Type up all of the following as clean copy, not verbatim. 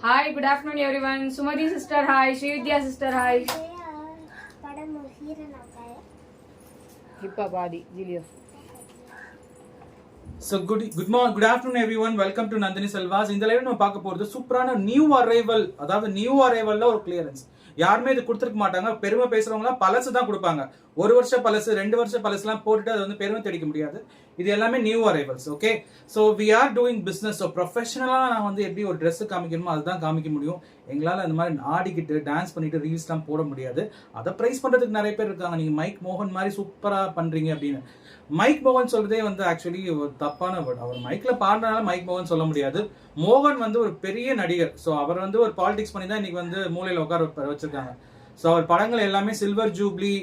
Hi, good afternoon everyone. Sumati sister, hi. Srividya sister, hi. Hippabadi, Julio. So good afternoon everyone. Welcome to Nandini Selvas. இந்த லைவ்ல நம்ம பார்க்க போறது சூப்பரான new arrival, அதாவது new அரைவல்ல ஒரு கிளியரன்ஸ். யாருமே இது கொடுத்துருக்க மாட்டாங்க. பெருமை பேசுறவங்க பழசு தான் கொடுப்பாங்க. ஒரு வருஷம் பழசு 2 வருஷம் பழசுலாம் போட்டுட்டு அது வந்து பெருமை தெடிக்க முடியாது. இது எல்லாமே new arrivals. Okay, so we are doing business. So ப்ரொஃபஷனலாக நான் வந்து எப்படி ஒரு ட்ரெஸ் காமிக்கணுமோ அதுதான் காமிக்க முடியும். எங்களால் அந்த மாதிரி ஆடிக்கிட்டு டான்ஸ் பண்ணிட்டு ரீல்ஸ்லாம் போட முடியாது. அதை ப்ரைஸ் பண்ணுறதுக்கு நிறைய பேர் இருக்காங்க. நீங்கள் மைக் மோகன் மாதிரி சூப்பராக பண்ணுறீங்க அப்படின்னு. மைக் மோகன் சொல்றதே வந்து ஆக்சுவலி ஒரு தப்பான வேர்ட். அவர் மைக்ல பாடுறதுனால மைக் மோகன் சொல்ல முடியாது. மோகன் வந்து ஒரு பெரிய நடிகர். ஸோ அவர் வந்து ஒரு பாலிடிக்ஸ் பண்ணி தான் இன்னைக்கு வந்து மூலையில் உட்கார வச்சிருக்காங்க. ஸோ அவர் படங்கள் எல்லாமே சில்வர் ஜூப்ளி,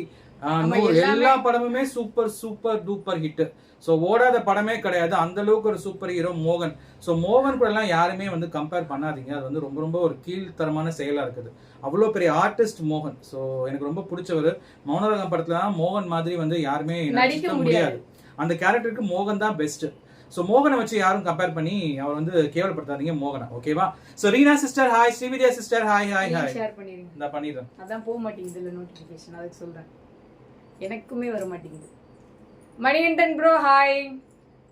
எல்லா படமுமே super super duper hit. So ஓடாத படமே கிடையாது. அந்த அளவுக்கு ஒரு சூப்பர் ஹீரோ மோகன். ஸோ மோகன் கூட எல்லாம் யாருமே வந்து கம்பேர் பண்ணாதீங்க. அது வந்து ரொம்ப ரொம்ப ஒரு கீழ்த்தரமான செயலா இருக்குது. அவ்வளோ பெரிய ஆர்டிஸ்ட் மோகன். ஸோ எனக்கு ரொம்ப பிடிச்சவர். மௌனராகம் படத்துல மோகன் மாதிரி வந்து யாருமே நடிக்க முடியாது. அந்த கேரக்டருக்கு மோகன் தான் பெஸ்ட். ஸோ மோகனை வச்சு யாரும் கம்பேர் பண்ணி அவர் வந்து கேவலப்படுத்தாதீங்க மோகனை. ஓகேவா? So Reena sister hi, Srividya sister hi hi hi. Share பண்ணிடுங்க. நான் பண்ணிடுறேன். அதான் போக மாட்டேங்குது இல்ல நோட்டிஃபிகேஷன், அதுக்கு சொல்றேன். எனக்குமே வர மாட்டேங்குது. Manikandan bro hi.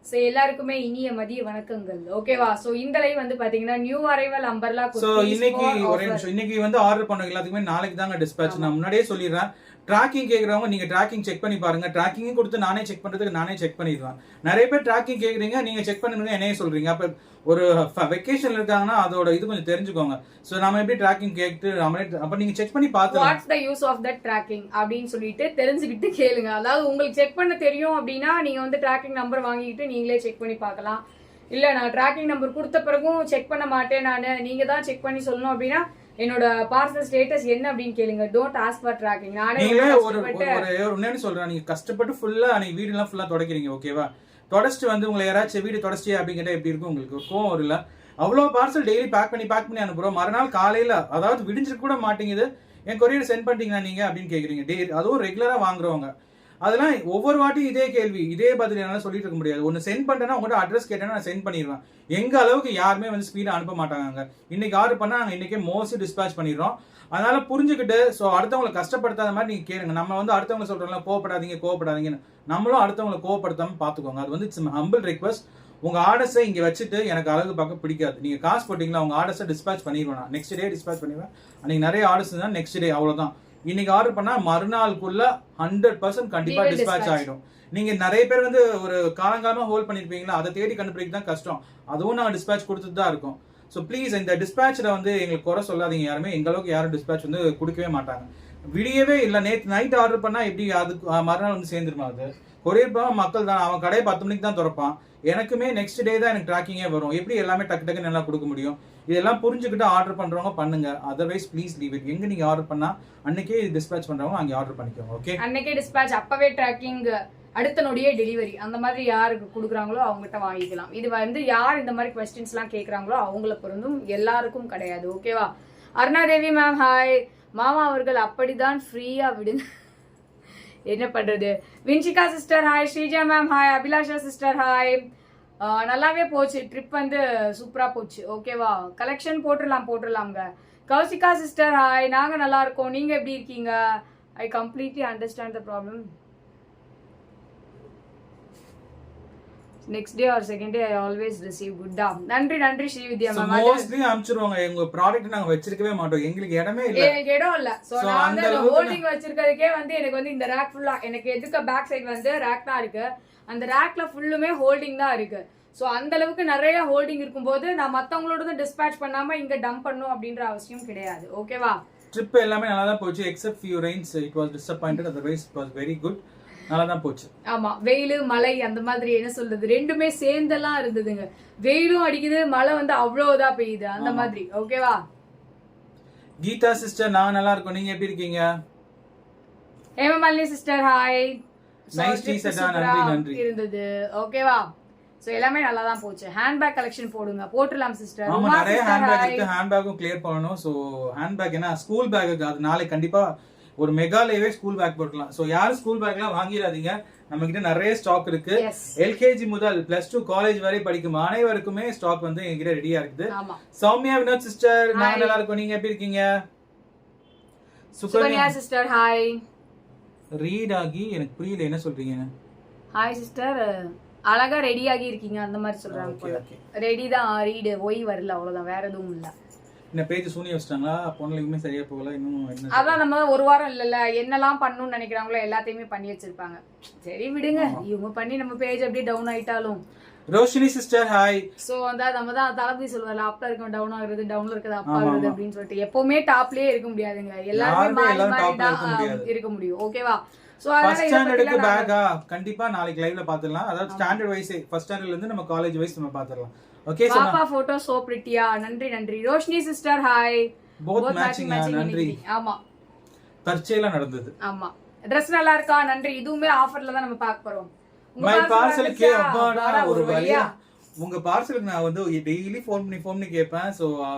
ஸோ எல்லாருக்குமே இனிய மதிய வணக்கங்கள். ஓகேவா? ஸோ இந்த லைவ் வந்து பாத்தீங்கன்னா நியூ அரைவல் அம்பர்லா. ஸோ இன்னைக்கு ஒரே நிமிஷம், இன்னைக்கு வந்து ஆர்டர் பண்ண எல்லாத்துக்குமே நாளைக்கு தாங்க டிஸ்பேச். நான் முன்னாடியே சொல்லிடுறேன். ட்ராக்கிங் கேட்குறவங்க நீங்க ட்ராக்கிங் செக் பண்ணி பாருங்க. ட்ராக்கிங் கொடுத்து நானே செக் பண்றதுக்கு நானே செக் பண்ணிடுவேன். நிறைய பேர் ட்ராக்கிங் கேட்குறீங்க, நீங்க செக் பண்ணுங்க என்னையே சொல்றீங்க. அப்ப ஒரு வெக்கேஷன்ல இருக்காங்கன்னா அதோட இது கொஞ்சம் தெரிஞ்சுக்கோங்க. ஸோ நம்ம எப்படி ட்ராக்கிங் கேட்டு அப்ப நீங்க செக் பண்ணி பார்த்து what's the use of that tracking அப்படின்னு சொல்லிட்டு தெரிஞ்சுக்கிட்டு கேளுங்க. அதாவது உங்களுக்கு செக் பண்ண தெரியும் அப்படின்னா நீங்க வந்து ட்ராக்கிங் நம்பர் வாங்கிக்கிட்டு நீங்களே செக் பண்ணி பார்க்கலாம். இல்ல நான் ட்ராக்கிங் நம்பர் கொடுத்த பிறகும் செக் பண்ண மாட்டேன் நானு, நீங்க தான் செக் பண்ணி சொல்லணும் அப்படின்னா என்னோட பார்சல் ஸ்டேட்டஸ் என்ன அப்படின்னு கேளுங்க. Don't ask for tracking. நானே ஒரு சொல்றேன். நீங்க கஷ்டப்பட்டு ஃபுல்லா நீங்க வீடு எல்லாம் ஃபுல்லா தொடக்கிறீங்க. ஓகேவா? தொடச்சிட்டு வந்து உங்களை யாராச்சும் வீடு தொடச்சியா அப்படின்னு கேட்டா எப்படி இருக்கும் உங்களுக்கு? கோவம் வரல? அவ்வளோ பார்சல் டெய்லி பேக் பண்ணி அனுப்புறோம். மறுநாள் காலையில, அதாவது விடிஞ்சிட்டு கூட மாட்டேங்குது, என் கொரியர் சென்ட் பண்ணிட்டீங்களா நீங்க அப்படின்னு கேக்குறீங்க. அதுவும் ரெகுலரா வாங்குறவங்க. அதெல்லாம் ஒவ்வொரு வாட்டியும் இதே கேள்வி, இதே பதில் என்னால சொல்லிட்டு இருக்க முடியாது. ஒன்னு சென்ட் பண்ணிட்டேன்னா உங்கள்கிட்ட அட்ரஸ் கேட்டேன்னா நான் சென்ட் பண்ணிடுவேன். எங்க அளவுக்கு யாருமே வந்து ஸ்பீடா அனுப்ப மாட்டாங்க. இன்னைக்கு ஆர்டர் பண்ணா நாங்க இன்னைக்கே மோஸ்ட் டிஸ்பேச் பண்ணிடுறோம். அதனால புரிஞ்சுக்கிட்டு ஸோ அடுத்தவங்களை கஷ்டப்படுத்தாத மாதிரி நீங்க கேளுங்க. நம்ம வந்து அடுத்தவங்க சொல்றோம்ல கோவப்படாதீங்கன்னு, நம்மளும் அடுத்தவங்களை கோவப்படுத்தாம பாத்துக்கோங்க. அது வந்து இட்ஸ் ஹம்பிள் ரிக்வஸ்ட். உங்க ஆர்டர்ஸை இங்க வச்சுட்டு எனக்கு அழகு பார்க்க பிடிக்காது. நீங்க காசு போட்டீங்களா, உங்க ஆர்டர்ஸை டிஸ்பேச் பண்ணிடுவேன். நெக்ஸ்ட் டே டிஸ்பேச் பண்ணிடுவேன். அன்னைக்கு நிறைய ஆர்டர்ஸ் தான், நெக்ஸ்ட் டே அவ்வளவுதான். இன்னைக்கு ஆர்டர் பண்ணா மறுநாளுக்குள்ள 100% கண்டிப்பா டிஸ்பேச் ஆயிடும். நீங்க நிறைய பேர் வந்து ஒரு காலங்காலமா ஹோல்ட் பண்ணிருப்பீங்களா, அதை தேடி கண்டுபிடிக்க தான் கஷ்டம். அதுவும் நாங்க டிஸ்பேச் கொடுத்துட்டு தான் இருக்கோம். ஸோ ப்ளீஸ் இந்த டிஸ்பேச்சில் வந்து எங்களுக்கு குறை சொல்லாதீங்க. யாருமே எங்க அளவுக்கு யாரும் டிஸ்பேச் வந்து கொடுக்கவே மாட்டாங்க. விடியவே இல்லை. நேற்று நைட் ஆர்டர் பண்ணா எப்படி அதுக்கு மறுநாள் வந்து சேர்ந்துருமா? அது கொரியர் போக மக்கள் தான். அவன் கடையை 10 மணிக்கு தான் திறப்பான். எனக்குமே நெக்ஸ்ட் டே தான் எனக்கு ட்ராக்கிங்கே வரும். எப்படி எல்லாமே டக்கு நல்லா கொடுக்க முடியும்? இதெல்லாம் புரிஞ்சுக்கிட்டு ஆர்டர் பண்றவங்க பண்ணுங்க. Otherwise please leave it. எங்க நீங்க ஆர்டர் பண்ணா அன்னைக்கே டிஸ்பேச் பண்றவங்க அங்கே ஆர்டர் பண்ணிக்கோங்க. ஓகே, அன்னைக்கே டிஸ்பேச், அப்பவே ட்ராக்கிங், அடுத்த நொடியே டெலிவரி. அந்த மாதிரி யாருக்கு கொடுக்குறாங்களோ அவங்ககிட்ட வாங்கிக்கலாம். இது வந்து யார் இந்த மாதிரி கொஸ்டின்ஸ் எல்லாம் கேட்கறாங்களோ அவங்கள பொருந்தும், எல்லாருக்கும் கிடையாது. ஓகேவா? Arunadevi ma'am hi. மாமா அவர்கள் அப்படிதான் ஃப்ரீயா விடுங்க. என்ன பண்றது? Vinsika sister hi. Sreeja ma'am hi. Abhilasha sister hi. நல்லாவே போச்சு ட்ரிப், வந்து சூப்பரா போச்சு. ஓகேவா? கலெக்ஷன் போட்டுடலாம்ங்க. Kousika sister hi. நாங்க நல்லா இருக்கோம், நீங்க எப்படி இருக்கீங்க? I completely understand the problem. Next day or second day I always receive குட்டா. நன்றி ஸ்ரீவித்யா மேம். மோஸ்ட்லி அனுப்பிச்சிருவாங்க. எங்க ப்ராடக்ட் நாங்க வச்சிருக்கவே மாட்டோம். எங்களுக்கு இடமே இல்ல. எனக்கு இடம் இல்ல. சோ நான் வந்து ஹோல்டிங் வச்சிருக்கிறதுக்கே வந்து எனக்கு வந்து இந்த ரேக் ஃபுல்லா, எனக்கு எதுக்கு பேக் சைடு வந்து ரேக் தான் இருக்கு. அந்த ரேக்ல ஃபுல்லுமே ஹோல்டிங் தான் இருக்கு. சோ அந்த அளவுக்கு நிறைய ஹோல்டிங் இருக்கும்போது நான் மத்தவங்களோட தான் டிஸ்பேச் பண்ணாம இங்க டம்ப் பண்ணும் அப்படின்ற அவசியம் கிடையாது. ஓகேவா? ட்ரிப் எல்லாமே நல்லா தான் போச்சு. Accept few Reigns it was disappointed. Otherwise it was very good. நல்லா தான் போச்சு. ஆமா, வெயில் மழை அந்த மாதிரி என்ன சொல்றது, ரெண்டுமே சேர்ந்தெல்லாம் இருந்ததுங்க. வெயிலும் அடிக்குது, மழை வந்து அவ்வளவுதான் பெய்யுது, அந்த மாதிரி. ஓகேவா? கீதா சிஸ்டர் நான் நல்லா இருக்கோம், நீங்க எப்படி இருக்கீங்க? Hemamalini sister hi. Nice tea செட்டா, நன்றி இருந்தது. ஓகேவா? சோ எல்லாமே நல்லா தான் போச்சு. ஹேண்ட்பேக் கலெக்ஷன் போட்டுலாம் சிஸ்டர். ஆமா, நிறைய ஹேண்ட்பேக் இருக்கு. ஹேண்ட்பேக்கும் கிளியர் பண்ணனும். சோ ஹேண்ட்பேக் என்ன ஸ்கூல் பேக், அது நாளைக்கு கண்டிப்பா ஒரு மெகா லைவே ஸ்கூல் பேக் போட்டுலாம். ஸோ யாரும் ஸ்கூல் பேக்லாம் வாங்கிடாதீங்க. நம்ம கிட்ட நிறைய ஸ்டாக் இருக்கு. Yes. எல்கேஜி முதல் +2 காலேஜ் வரை படிக்கும் அனைவருக்குமே ஸ்டாக் வந்து எங்ககிட்ட ரெடியா இருக்குது. ஆமா. சௌமியா வினோத் சிஸ்டர், நான் நல்லா இருக்கோம். நீங்க எப்படி இருக்கீங்க? Sukanya sister hi. ரீட் ஆகி எனக்கு புரியல என்ன சொல்றீங்க. ஹாய் சிஸ்டர், அழகா ரெடி ஆகி இருக்கீங்க அந்த மாதிரி சொல்றாங்க போல. ரெடி தான், ரீடு ஒய் வரல அவ்வளவுதான், வேற எதுவும் இல்ல. இந்த பேஜ் சூனி வச்சிட்டாங்களா? பொண்ணுலயுமே சரியா போகல இன்னும் என்ன. அதான் நம்ம ஒரு வாரம் இல்லல்ல, என்னெல்லாம் பண்ணணும்னு நினைக்கிறாங்களோ எல்லாத்தையுமே பண்ணி வச்சிருப்பாங்க. சரி விடுங்க, இவங்க பண்ணி நம்ம பேஜ் அப்படியே டவுன் ஆயிட்டாலும். Roshini sister hi. சோ வந்து நம்ம தான் தளபதி சொல்லுவாங்க, அப்ல இருக்க டவுன் ஆகுறது, டவுன்ல இருக்கிறது அப் ஆகுறது அப்படின்னு சொல்லிட்டு. எப்பவுமே டாப்லயே இருக்க முடியாதுங்க, எல்லாருமே மாறி மாறி தான் இருக்க முடியும். ஓகேவா? சோ ஃபர்ஸ்ட் ஸ்டாண்டர்டுக்கு பேக்கா கண்டிப்பா நாளைக்கு லைவ்ல பாத்துடலாம். அதாவது ஸ்டாண்டர்ட் வைஸ் ஃபர்ஸ்ட் ஸ்டாண்டர்ட்ல இருந்து நம்ம காலேஜ் வைஸ் நம்ம பாத்துடலாம். Okay sir. பாப்பா போட்டோ சோ பிரிட்டியா. நன்றி நன்றி. Roshini sister hi. Both matching நன்றி. ஆமா, தற்செயலா நடந்தது. ஆமா. Dress நல்லா இருக்கா? நன்றி. இதுவுமே ஆஃபர்ல தான் நம்ம பார்க்க போறோம். மை பார்சலுக்கு அப்பாடா ஒரு வழியா. உங்க பார்சலுக்கு நான் வந்து டெய்லி ஃபோன் பண்ணி கேட்பேன். சோ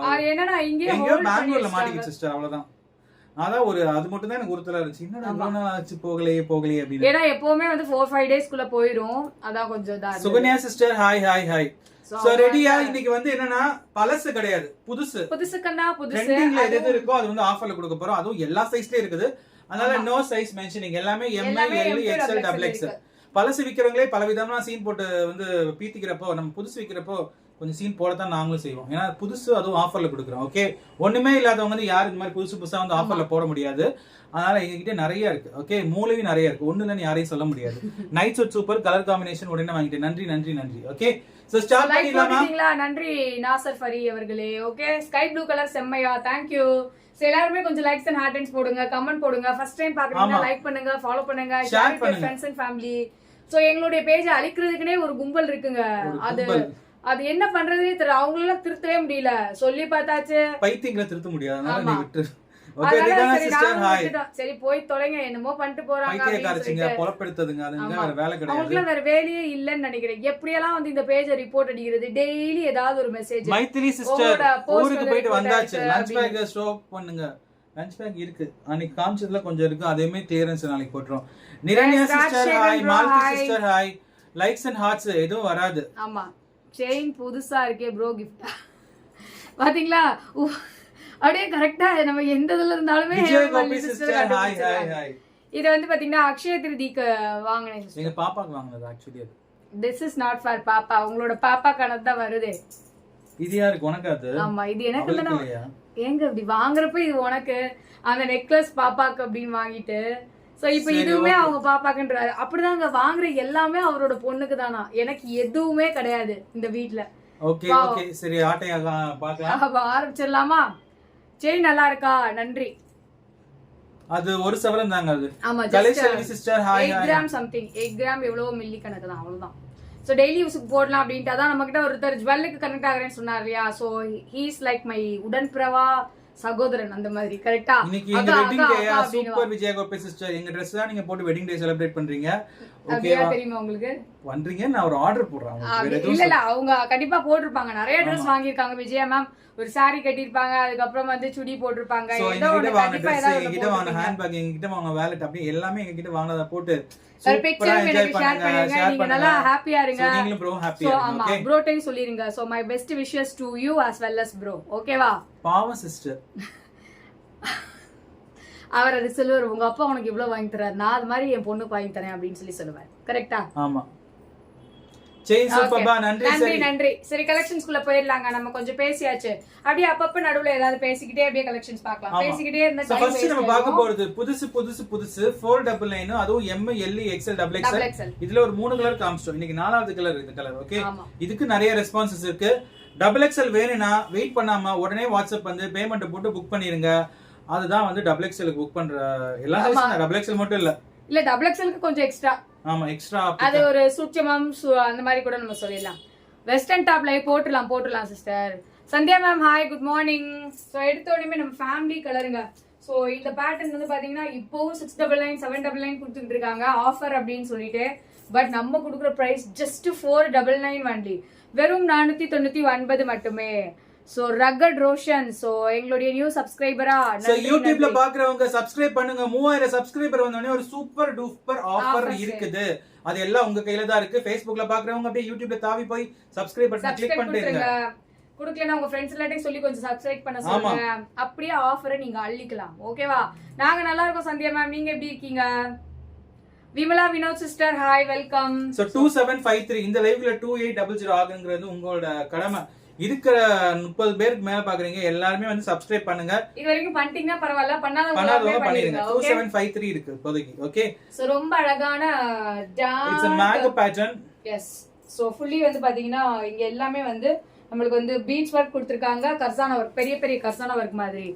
என்னன்னா இங்கே பெங்களூர்ல மாட்டிக்கிச்சு சிஸ்டர், அவ்வளவுதான். அதான் ஒரு அது மட்டும் தான் எனக்கு உறுத்தலா இருந்துச்சு. என்னடா இவ்வளவு நாள் ஆச்சு போகலையே அப்படின்னு. ஏன்னா எப்பவுமே வந்து 4-5 டேஸ்க்குள்ள போயிடும். அதான் கொஞ்சம் தான். Sukanya sister hi hi hi. So ரெடியா? இன்னைக்கு வந்து என்னன்னா பழசு கிடையாது, புதுசுக்கன்னா புதுசு. ட்ரெண்டிங்ல எது இருக்கோ அது வந்து ஆஃபர்ல கொடுக்க போறோம். அதுவும் எல்லா சைஸ்லயும் இருக்குது. அதனால நோ சைஸ் மென்ஷனிங், எல்லாமே ML L XL double XL. பழசு விக்கிறவங்களே பல விதமா சீன் போட்டு வந்து பீத்திக்கிறப்போ நம்ம புதுசு விக்கிறப்போ கொஞ்சம் சீன் போடத்தான் நாங்களும் செய்வோம். ஏன்னா புதுசு அதுவும் ஆஃபர்ல கொடுக்குறோம். ஓகே, ஒண்ணுமே இல்லாதவங்க வந்து யாரும் இந்த மாதிரி புதுசா வந்து ஆஃபர்ல போட முடியாது. அதனால எங்ககிட்ட நிறைய இருக்கு. ஓகே, மூளையும் நிறைய இருக்கு, ஒண்ணு இல்லைன்னு யாரையும் சொல்ல முடியாது. Night suit super colour combination உடனே வாங்கிட்டு நன்றி நன்றி நன்றி. ஓகே, சோ ஸ்டார்ட் பண்ணிடலாமா? நன்றி நாசர் ஃபரி அவர்களே. ஓகே, ஸ்கை ப்ளூ கலர் செம்மையா, தேங்க் யூ. சோ எல்லாரும் கொஞ்சம் லைக்ஸ் அண்ட் ஹார்ட் போடுங்க, கமெண்ட் போடுங்க. ஃபர்ஸ்ட் டைம் பாக்குறீங்கன்னா லைக் பண்ணுங்க, ஃபாலோ பண்ணுங்க, ஷேர் பண்ணுங்க ஃப்ரெண்ட்ஸ் அண்ட் ஃபேமிலி. சோ எங்களுடைய பேஜ் அழிக்கிறதுக்குனே ஒரு கும்பல் இருக்குங்க. அது என்ன பண்றதுனே தெரியல, அவங்களால திருத்தவே முடியல. சொல்லி பார்த்தாச்சு, பைத்தியங்களை திருத்த முடியாது. அதனால நீ விட்டு. சரி போய் தொலைங்க, என்னமோ பண்ணிட்டு போறாங்க. அவங்களுக்கு வேற வேலையே இல்லன்னு நினைக்கிறேன். எப்படியெல்லாம் வந்து இந்த பேஜ ரிப்போர்ட் அடிக்கிறது, டெய்லி ஏதாவது ஒரு மெசேஜ். மைத்திரி சிஸ்டர் ஊருக்கு போயிட்டு வந்தாச்சு, லஞ்ச் பேக் ஸ்டாப் பண்ணுங்க. லஞ்ச் பேக் இருக்கு, அன்னைக்கு காமிச்சதுல கொஞ்சம் இருக்கு, அதேமே கிளியரன்ஸ் நாளைக்கு போட்டுறோம். Niranya sister hi, Malti sister hi. Likes and hearts எதுவும் வராது. ஆமா, செயின் புதுசா இருக்கே ப்ரோ, கிஃப்ட் பாத்தீங்களா? அப்படியே கரெக்டா நம்ம எந்த இதுல இருந்தாலுமே இது வந்து பாத்தீங்கன்னா அக்ஷய திருதிக்கு வாங்கினேன். எங்க பாப்பாக்கு வாங்குனது ஆக்சுவலி. அது திஸ் இஸ் நாட் ஃபார் பாப்பா, உங்களோட பாப்பாக்கானது தான் வருது. இது யாருக்கு? உனக்கு? அது ஆமா, இது எனக்கு இல்லையா? ஏங்க இப்படி வாங்குறப்ப இது உனக்கு, அந்த நெக்லஸ் பாப்பாக்கு அப்படின்னு வாங்கிட்டு, சோ இப்ப இதுவுமே அவங்க பாப்பாக்குன்றாரு. அப்படிதாங்க, வாங்குற எல்லாமே அவரோட பொண்ணுக்கு தானா, எனக்கு எதுவுமே கிடையாது இந்த வீட்ல. ஓகே ஓகே சரி, ஆட்டையாக பார்க்கலாம். ஆரம்பிச்சிடலாமா? செயின் நல்லா இருக்கா? நன்றி. அது ஒரு சவரன் தாங்க. அது ஆமா, collection sister hi. 8 gram something, 8 gram எவ்வளவு மில்லி கணக்கு தான், அவ்வளவுதான். சோ டெய்லி யூஸ்க்கு போடலாம் அப்படின்ட்டு அதான் நம்ம கிட்ட ஒருத்தர் ஜுவல்லுக்கு கனெக்ட் ஆகுறேன்னு சொன்னார் இல்லையா? So he is like my உடன்பிறவா சகோதரன், அந்த மாதிரி. கரெக்டா? இன்னைக்கு எங்க வெட்டிங் டேயா? சூப்பர் விஜய் கோபி சிஸ்டர், எங்க Dress தான் நீங்க போட்டு வெட்டிங் டே செலிப்ரேட் பண்றீங்க. ஓகேவா? தெரியுமா உங்களுக்கு? பண்றீங்க, நான் ஒரு ஆர்டர் போடுறேன். இல்ல இல்ல, அவங்க கண்டிப்பா போட்டுருப்பாங்க. நிறைய Dress வாங்கிருக்காங்க விஜயா மேம். ஒரு saree கட்டிருப்பாங்க, அதுக்கு அப்புறம் வந்து சுடி போட்டுருப்பாங்க. ஏதோ ஒரு கண்டிப்பா ஏதாவது எங்க கிட்ட வாங்க ஹேண்ட் பேக், எங்க கிட்ட வாங்க வாலெட், அப்படி எல்லாமே எங்க கிட்ட வாங்குனத போட்டு ஒரு பிக்சர் எனக்கு ஷேர் பண்ணுங்க. நீங்க நல்லா ஹாப்பியா இருங்க. நீங்களும் ப்ரோ ஹாப்பியா இருங்க. ஓகே ப்ரோ டைம் சொல்லிருங்க. So my best wishes to you as well as bro. ஓகேவா? பாவம் சிஸ்டர். அவர் அது சொல்லுவார், உங்க அப்பா உனக்கு இவ்வளவு வாங்கி தராரு, நான் அது மாதிரி என் பொண்ணுக்கு வாங்கி தரேன் அப்படின்னு சொல்லுவார். கரெக்டா? ஆமா. செயின் சூப்பர்பா, நன்றி நன்றி நன்றி. சரி, கலெக்ஷன்ஸ்க்குள்ள போயிடலாங்க. நம்ம கொஞ்சம் பேசியாச்சு, அப்படியே அப்பப்ப நடுவுல ஏதாவது பேசிக்கிட்டே அப்படியே கலெக்ஷன்ஸ் பார்க்கலாம். பேசிக்கிட்டே இருந்தா ஃபர்ஸ்ட் நம்ம பார்க்க போறது புதுசு 499, அதுவும் M L XL XXL. இதுல ஒரு 3 கலர் காமிச்சோம். இன்னைக்கு 4வது கலர் இந்த கலர். ஓகே, இதுக்கு நிறைய ரெஸ்பான்சஸ் இருக்கு. XXL வேணும்னா வெயிட் பண்ணாம உடனே வாட்ஸ்அப் வந்து பேமெண்ட் போட்டு புக் பண்ணிருங்க. அதுதான் வந்து XXLக்கு புக் பண்ற எல்லா சைஸும். XXL மட்டும் இல்ல, XXLக்கு கொஞ்சம் எக்ஸ்ட்ரா. ஆமா, எக்ஸ்ட்ரா. அது ஒரு சூட்சமம் அந்த மாதிரி கூட நம்ம சொல்லிடலாம். வெஸ்டர்ன் டாப்ல போட்டுடலாம் sister. Sandhya ma'am hi, good morning. So எடுத்த உடனே நம்ம ஃபேமிலி கலருங்க. சோ இந்த பேட்டர்ன் வந்து பாத்தீங்கன்னா இப்போ 699 799 கொடுத்துட்டு இருக்காங்க ஆஃபர் அப்படின்னு சொல்லிட்டு. பட் நம்ம கொடுக்குற பிரைஸ் ஜஸ்ட் 499 வண்டி, வெறும் 499 மட்டுமே. சோ ரகட் ரோஷன் சோ எங்களுடைய நியூ சப்ஸ்கிரைபரா சோ யூடியூப்ல பாக்குறவங்க சப்ஸ்கிரைப் பண்ணுங்க 3000 சப்ஸ்கிரைபர் வந்தோடனே ஒரு சூப்பர் டூப்பர் ஆஃபர் இருக்குது அது எல்லாம் உங்க கையில தான் இருக்கு Facebookல பாக்குறவங்க அப்படியே யூடியூப்ல தாவி போய் சப்ஸ்கிரைப் பட்டன் கிளிக் பண்ணிடுங்க குடுக்கலனா உங்க ஃப்ரெண்ட்ஸ் எல்லாரையும் சொல்லி கொஞ்சம் சப்ஸ்கிரைப் பண்ண சொல்லுங்க அப்படியே ஆஃபரை நீங்க அள்ளிக்கலாம் ஓகேவா நாங்க நல்லா இருக்கோம் சந்தியா மேம் நீங்க எப்படி இருக்கீங்க Vimala Vinod sister hi welcome so 2753 இந்த லைவ்ல 2800 ஆகுங்கிறது உங்களோட கடமை இருக்கிற 30 பேருக்கு மேல பாக்குறீங்க எல்லாரும் வந்து சப்ஸ்கிரைப் பண்ணுங்க இது வரைக்கும் பண்ணிட்டீங்கன்னா பரவாயில்ல பண்ணாதவங்க பண்ணிடுங்க 2753 இருக்கு இப்போதைக்கு ஓகே சோ ரொம்ப அழகான it's a mango pattern S so fully வந்து பாத்தீங்கன்னா இங்க எல்லாமே வந்து நம்மளுக்கு வந்து பீட்ஸ் ஒர்க் கொடுத்திருக்காங்க கர்சானா ஒர்க் பெரிய பெரிய கர்சானா ஒர்க் மாதிரி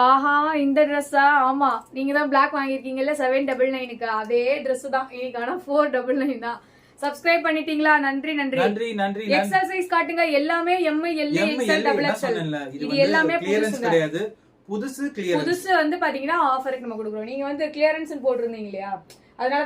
ஆஹா இந்த ட்ரெஸ்ஸா ஆமா நீங்க தான் பிளாக் வாங்கிருக்கீங்கல்ல 799க்கு அதே Dress தான் இன்னைக்கு ஆனா 499 தான் சப்ஸ்கிரைப் பண்ணிட்டீங்களா நன்றி நன்றி நன்றி நன்றி எக்ஸல் சைஸ் காட்டுங்க எல்லாமே M L XL double XL இது எல்லாமே கிளியரன்ஸ் கிடையாது புதுசு கிளியரன்ஸ் புதுசு வந்து பாத்தீங்கன்னா ஆஃபருக்கு நம்ம கொடுக்குறோம் நீங்க வந்து கிளியரன்ஸ் போட்டுருந்தீங்க இல்லையா அதனால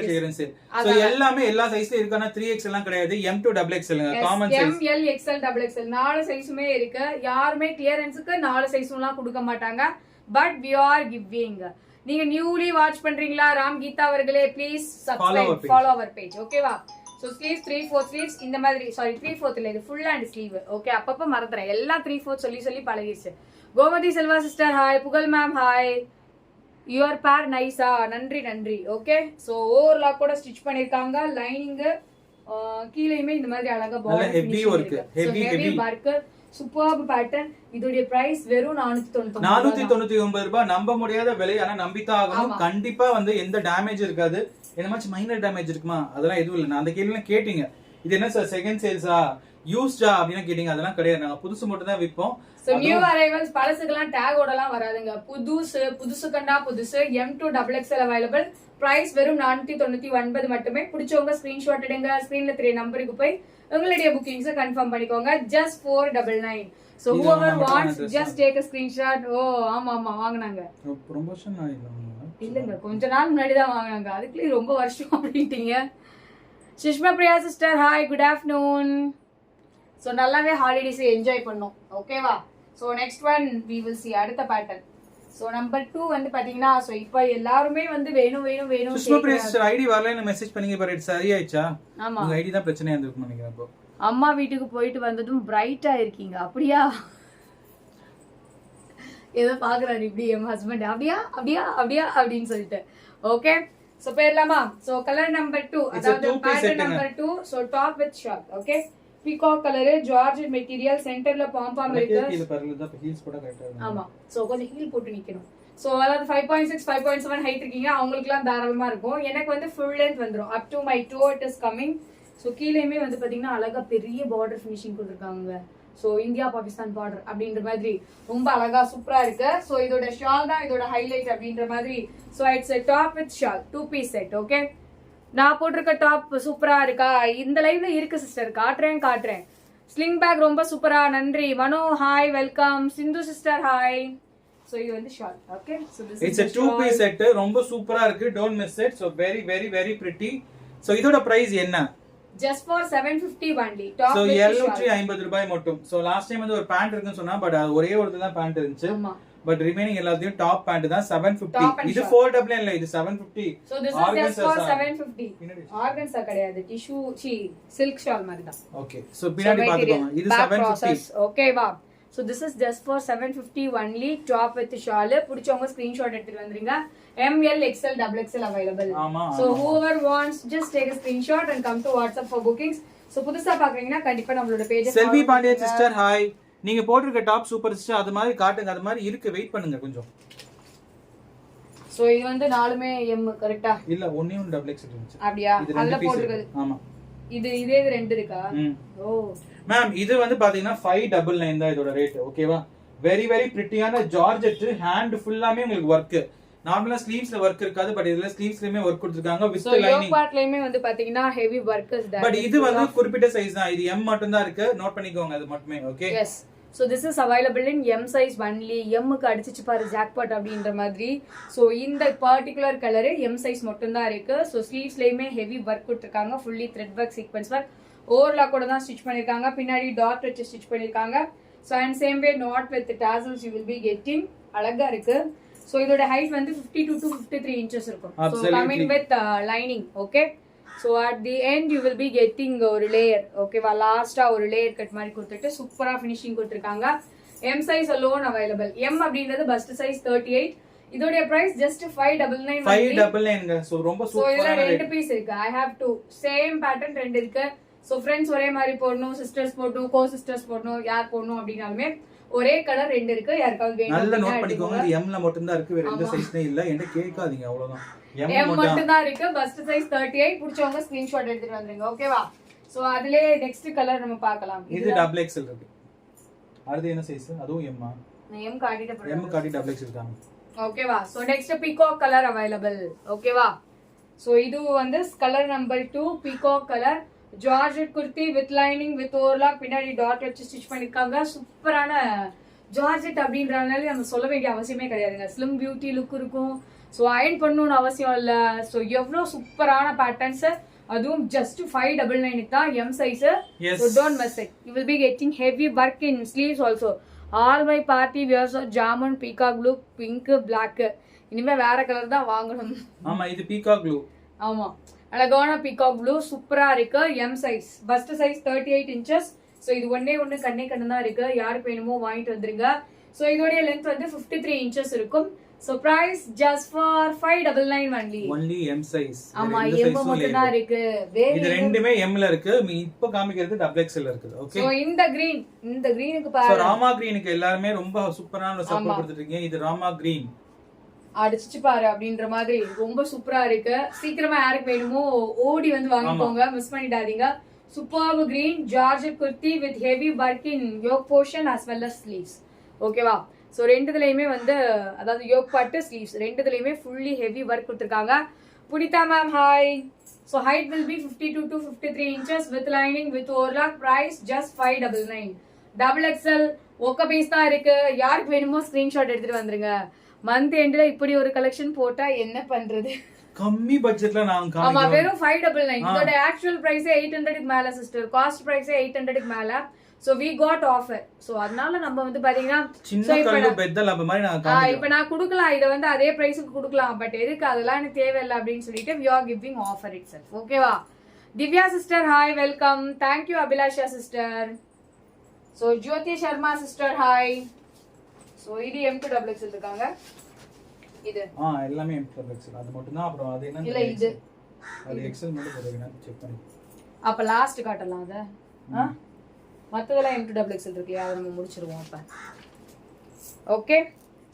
கிளியரன்ஸ் சோ எல்லாமே எல்லா சைஸ்ல இருக்கானா 3x எல்லாம் கிடையாது M2 XXL common size ML XL XXL நாலு சைஸுமே இருக்கு யாருமே கிளியரன்ஸ்க்கு நாலு சைஸ்லாம் கொடுக்க மாட்டாங்க பட் we are giving நீங்க நியூலி வாட்ச் பண்றீங்களா ராம் கீதா அவர்களே please subscribe follow our page ஓகேவா சோ ஸ்லீவ்ஸ் 3/4 ஸ்லீவ்ஸ் இந்த மாதிரி சாரி 3/4 இல்ல இது ஃபுல் ஹேண்ட் ஸ்லீவ் ஓகே அப்பப்ப மறந்துறேன் எல்லாம் 3/4 சொல்லி பழகிடுச்சு கோமதி செல்வா சிஸ்டர் ஹாய் புகழ் மேம் ஹாய் யுவர் பேர் நைஸா நன்றி நன்றி ஓகே சோ ஓவர்லாக் கூட ஸ்டிச் பண்ணிருக்காங்க லைனிங் கீழேயுமே இந்த மாதிரி அழகா border heavy work heavy work superb pattern இதோட பிரைஸ் வெறும் 499 ரூபாய் நம்ப முடியாத விலை ஆனா நம்பித்தான் ஆகணும் கண்டிப்பா வந்து எந்த டேமேஜ் இருக்காது என்ன மாதிரி மைனர் டேமேஜ் இருக்குமா அதெல்லாம் எதுவும் இல்ல நான் அந்த கேள்விலாம் கேட்டீங்க இது என்ன சார் செகண்ட் சேல்ஸா யூஸ்டா அப்படினா கேட்டிங்க அதெல்லாம் கிடையாது நாங்க புதுசு மட்டும் தான் விற்போம் சோ நியூ அரைவல்ஸ் பழசுக்குலாம் டேகோடலாம் வராதுங்க புதுசு கண்டா புதுசு M2 XXL அவைலபிள் பிரைஸ் வெறும் 499 மட்டுமே பிடிச்சவங்க ஸ்கிரீன்ஷாட் எடுங்க ஸ்கிரீன்ல 3 நம்பருக்கு போய் உங்களுடைய புக்கிங்ஸ் கன்ஃபார்ம் பண்ணிக்கோங்க just 499 so whoever wants just take a screenshot ஓ ஆமா ஆமா வாங்குனாங்க ப்ரமோஷன் இல்லங்க கொஞ்ச நாள் முன்னாடி தான் வாங்குனாங்க அதுக்குள்ள ரொம்ப வருஷம் அப்படிட்டீங்க Sushma Priya sister hi good afternoon so நல்லாவே ஹாலிடேஸ் என்ஜாய் பண்ணோம் ஓகேவா so next one we will see அடுத்த பேட்டர்ன் சோ நம்பர் 2 வந்து பாத்தீங்கன்னா சோ இப்போ எல்லாரும் வந்து வேணும் சுஷ்மா பிரியா சிஸ்டர் ஐடி வரலன்னு மெசேஜ் பண்ணீங்க பாரு சரியாயிச்சா ஆமா உங்க ஐடி தான் பிரச்சனையா இருந்திருக்கும் நினைக்கிறேன் அப்போ அம்மா வீட்டுக்கு போயிட்டு வந்ததும் பிரைட்டா இருக்கீங்க அப்படியா ஏதோ பாக்குறாரு இப்படி என் ஹஸ்பண்ட் அப்படியா அப்படின்னு சொல்லிட்டு ஓகே சோ பேர்லாமா சோ கலர் நம்பர் 2 அதாவது pattern number 2 so top with short okay peacock colour georgette material சென்டர்ல பாம்பாம் இருக்கு இது பாருங்க தான் ஹீல்ஸ் போட கரெக்ட்டா ஆமா சோ கொஞ்சம் ஹீல் போட்டு நிக்கணும் சோ அதாவது 5.6 5.7 ஹைட் இருக்கீங்க அவங்களுக்குலாம் தாராளமா இருக்கும் எனக்கு வந்து ஃபுல் லெந்த் வந்துரும் up to my toe it is coming so கீழேயுமே வந்து பாத்தீங்கன்னா அழகா பெரிய பார்டர் ஃபினிஷிங் கொடுத்திருக்காங்க சோ இந்தியா பாகிஸ்தான் பார்டர் அப்படின்ற மாதிரி ரொம்ப அழகா சூப்பரா இருக்கு சோ இதோட ஷால் தான் இதோட ஹைலைட் அப்படின்ற மாதிரி so it's a top with shawl 2 piece set okay நான் போட்டிருக்க டாப் சூப்பரா இருக்கா இந்த லைவ்ல இருக்கு சிஸ்டர் காட்டுறேன் ஸ்லிங் பேக் ரொம்ப சூப்பரா நன்றி Mano hi welcome Sindhu sister hi so இது வந்து shawl okay so this it's a 2 piece set ரொம்ப சூப்பரா இருக்கு don't miss it so very very very pretty so இதோட பிரைஸ் என்ன just for 750 only top so 750 ரூபாய் மட்டும் சோ லாஸ்ட் டைம் வந்து ஒரு பேண்ட் இருக்குன்னு சொன்னா பட் ஒரே ஒரு தான் பேண்ட் இருந்துச்சு ஆமா பட் ரிமைனிங் எல்லாத்தையும் டாப் பேண்ட் தான் 750 இது 4 இல்ல இது 750 so this is just for 750 organza கிடையாது டிஷ்யூ silk shawl மாதிரி தான் ஓகே சோ பின்னாடி பாத்துக்கோங்க இது 750 ஓகேவா so this is just for 750 only top with shawl புடிச்சவங்க ஸ்கிரீன்ஷாட் எடுத்துட்டு வந்துருங்க ML XL XXL available so whoever wants just take a screenshot and come to WhatsApp for bookings so புதுசா பாக்குறீங்கன்னா கண்டிப்பா நம்மளோட பேஜ் செல்வி பாண்டியா சிஸ்டர் ஹாய் நீங்க போட்டிருக்க top super sister அது மாதிரி காட்டுங்க அது மாதிரி இருக்கு வெயிட் பண்ணுங்க கொஞ்சம் சோ இது வந்து நாலுமே M கரெக்ட்டா இல்ல ஒண்ணே ஒன்னு XXL இருந்துச்சு அப்படியே அதல போட்டுருக்குது ஆமா இதே ரெண்டு இருக்கா ஓ மேம் இது வந்து பாத்தீங்கன்னா 599 தான் இதோட ரேட் ஓகேவா வெரி வெரி பிரிட்டியான ஜார்ஜெட் ஹேண்ட் ஃபுல்லாமே உங்களுக்கு வர்க் நார்மலா ஸ்லீவ்ஸ்ல வர்க் இருக்காது பட் இதுல ஸ்லீவ்ஸ்லயுமே வர்க் கொடுத்திருக்காங்க வித் லைனிங் பார்ட்லயுமே வந்து பாத்தீங்கன்னா heavy work is there but இது வந்து குறிப்பிட்ட சைஸ் தான் இது M மட்டும் தான் இருக்கு நோட் பண்ணிக்கோங்க அது மட்டுமே okay yes so this is available in M size only M க்கு அடிச்சிச்சு பாரு ஜாக்பாட் அப்படின்ற மாதிரி சோ இந்த பர்టిక్యులர் கலர் M size மட்டும் தான் இருக்கு சோ ஸ்லீவ்ஸ்லயுமே ஹெவி வர்க் கொடுத்திருக்காங்க fully thread work sequence work overlock கூட தான் ஸ்டிட்ச் பண்ணிருக்காங்க பின்னாடி டாட் வச்சு ஸ்டிட்ச் பண்ணிருக்காங்க so and same way not with tassels you will be getting. அழகா இருக்கு. ஸோ இதோட ஹைட் வந்து 52 to 53 inches இருக்கும். So coming with lining. Okay, so at the end you will be getting ஒரு லேயர். ஓகேவா, லாஸ்டா ஒரு லேயர் கட் மாதிரி கொடுத்துட்டு சூப்பரா ஃபினிஷிங் கொடுத்துருக்காங்க. M size alone available. M அப்படின்றது பஸ்ட் சைஸ் 38. இதோட பிரைஸ் ஜஸ்ட் 599. 599. சோ ரொம்ப சூப்பரா. சோ இதுல ரெண்டு பீஸ் இருக்கு. I have to same pattern ரெண்டு இருக்கு. சோ फ्रेंड्स ஒரே மாதிரி போடணும், சிஸ்டர்ஸ் போடணும், கோ சிஸ்டர்ஸ் போடணும், யார் போடணும் அப்படினாலுமே ஒரே கலர் ரெண்டு இருக்கு. யாருக்காவது வேணும் நல்ல நோட் பண்ணிக்கோங்க. இது எம்ல மட்டும் தான் இருக்கு, வேற எந்த சைஸ்னே இல்ல. என்கிட்ட கேட்காதீங்க, அவ்வளவுதான். எம் மட்டும் தான் இருக்கு. First size 38. பிடிச்சவங்க ஸ்கிரீன்ஷாட் எடுத்துட்டு வந்துருங்க. ஓகேவா, சோ அதிலே நெக்ஸ்ட் கலர் நம்ம பார்க்கலாம். இது டபுள் எக்ஸ்எல் இருக்கு. அடுத்து என்ன சைஸ்? அதுவும் எம்மா? நான் எம் காட்டிட்டேன். எம் காட்டி டபுள் எக்ஸ்எல் இருக்காங்க. ஓகேவா, so next peacock colour available. ஓகேவா, சோ இது வந்து colour number 2 peacock colour. Georgette kurti with lining with overlock, பின்னாடி டாட் வச்சு ஸ்டிச் பண்ணிருக்காங்க. சூப்பரான ஜார்ஜெட் அப்படின்றனால நம்ம சொல்ல வேண்டிய அவசியமே கிடையாதுங்க. ஸ்லிம் பியூட்டி லுக் இருக்கும். ஸோ அயர்ன் பண்ணணும்னு அவசியம் இல்லை. ஸோ எவ்வளோ சூப்பரான பேட்டர்ன்ஸ், அதுவும் ஜஸ்ட் 599 தான் M size. So don't miss it. You will be getting heavy work in sleeves also. All my party wears jamun peacock blue, pink, black. இனிமே வேற கலர் தான் வாங்கணும். ஆமா, இது பீகாக் ப்ளூ. ஆமா, அழகான பீகாக் ப்ளூ சூப்பரா இருக்கு. M size, first size 38 inches. So இது ஒன்னே கண்ணே கண்ணு தான் இருக்கு. யாருக்கு வேணுமோ வாங்கிட்டு வந்துருங்க. ஸோ இதோடைய லென்த் வந்து 53 inches இருக்கும். So price just for 599 only. only M size. ஆமா, எம் மட்டும் தான் இருக்கு. இது ரெண்டுமே எம்ல இருக்கு. இப்ப காமிக்கிறது டபுள் எக்ஸ்எல் இருக்குது. ஓகே, சோ இந்த கிரீனுக்கு பாருங்க. சோ ராமா கிரீனுக்கு எல்லாரும் ரொம்ப சூப்பரான சப்போர்ட் கொடுத்துட்டீங்க. இது ராமா கிரீன் அடிச்சிட்டு பாரு அப்படின்ற மாதிரி ரொம்ப சூப்பரா இருக்கு. சீக்கிரமா யாருக்கு வேணுமோ ஓடி வந்து வாங்கிக்கோங்க, மிஸ் பண்ணிடாதீங்க. Superb green georgette kurti with heavy work in yoke portion as well as sleeves. ஓகேவா, சோ ரெண்டுதுலயுமே வந்து அதாவது யோக் பார்ட் ஸ்லீவ்ஸ் ரெண்டுதுலயுமே ஃபுல்லி ஹெவி ஒர்க் கொடுத்திருக்காங்க. Punitha ma'am hi. So height will be 52 to 53 inches with lining with overlock. price just 599. Double XL Oka piece தான் இருக்கு. யாருக்கு வேணுமோ ஸ்கிரீன்ஷாட் எடுத்துட்டு வந்துருங்க. மந்த் எண்ட்ல இப்படி ஒரு கலெக்ஷன் போட்டா என்ன பண்றது? கம்மி பட்ஜெட்ல நான் காமிக்கிறேன். ஆமா, வெறும் 599. இதோட ஆக்சுவல் பிரைஸ் 800 க்கு மேல சிஸ்டர். காஸ்ட் பிரைஸ் 800 க்கு மேல. So we got offer. So அதனால நம்ம வந்து பாத்தீங்கன்னா சின்ன கல்லு பெத்தல் அப்ப மாதிரி நான் காமிக்கிறேன். இப்போ நான் கொடுக்கலாம், இத வந்து அதே பிரைஸ்க்கு கொடுக்கலாம். பட் எதுக்கு, அதெல்லாம் எனக்கு தேவையில்லை அப்படின்னு சொல்லிட்டு we are giving offer itself. ஓகேவா, Divya sister hi, welcome. Thank you Abhilasha sister. So Jyoti Sharma sister hi. So இது M2 டபுள் எக்ஸ்எல் இருக்காங்க. இது எல்லாமே M2 டபுள் எக்ஸ்எல். அது மட்டும் தான். அப்புறம் அது என்ன இல்ல, இது அது எக்ஸ்எல் மட்டும் போடுறீங்க, செக் பண்ணி. அப்ப லாஸ்ட் காட்டலாம் அத. மத்ததெல்லாம் M2 டபுள் எக்ஸ்எல் இருக்குல, அத நம்ம முடிச்சிருவோம் அப்ப. ஓகே,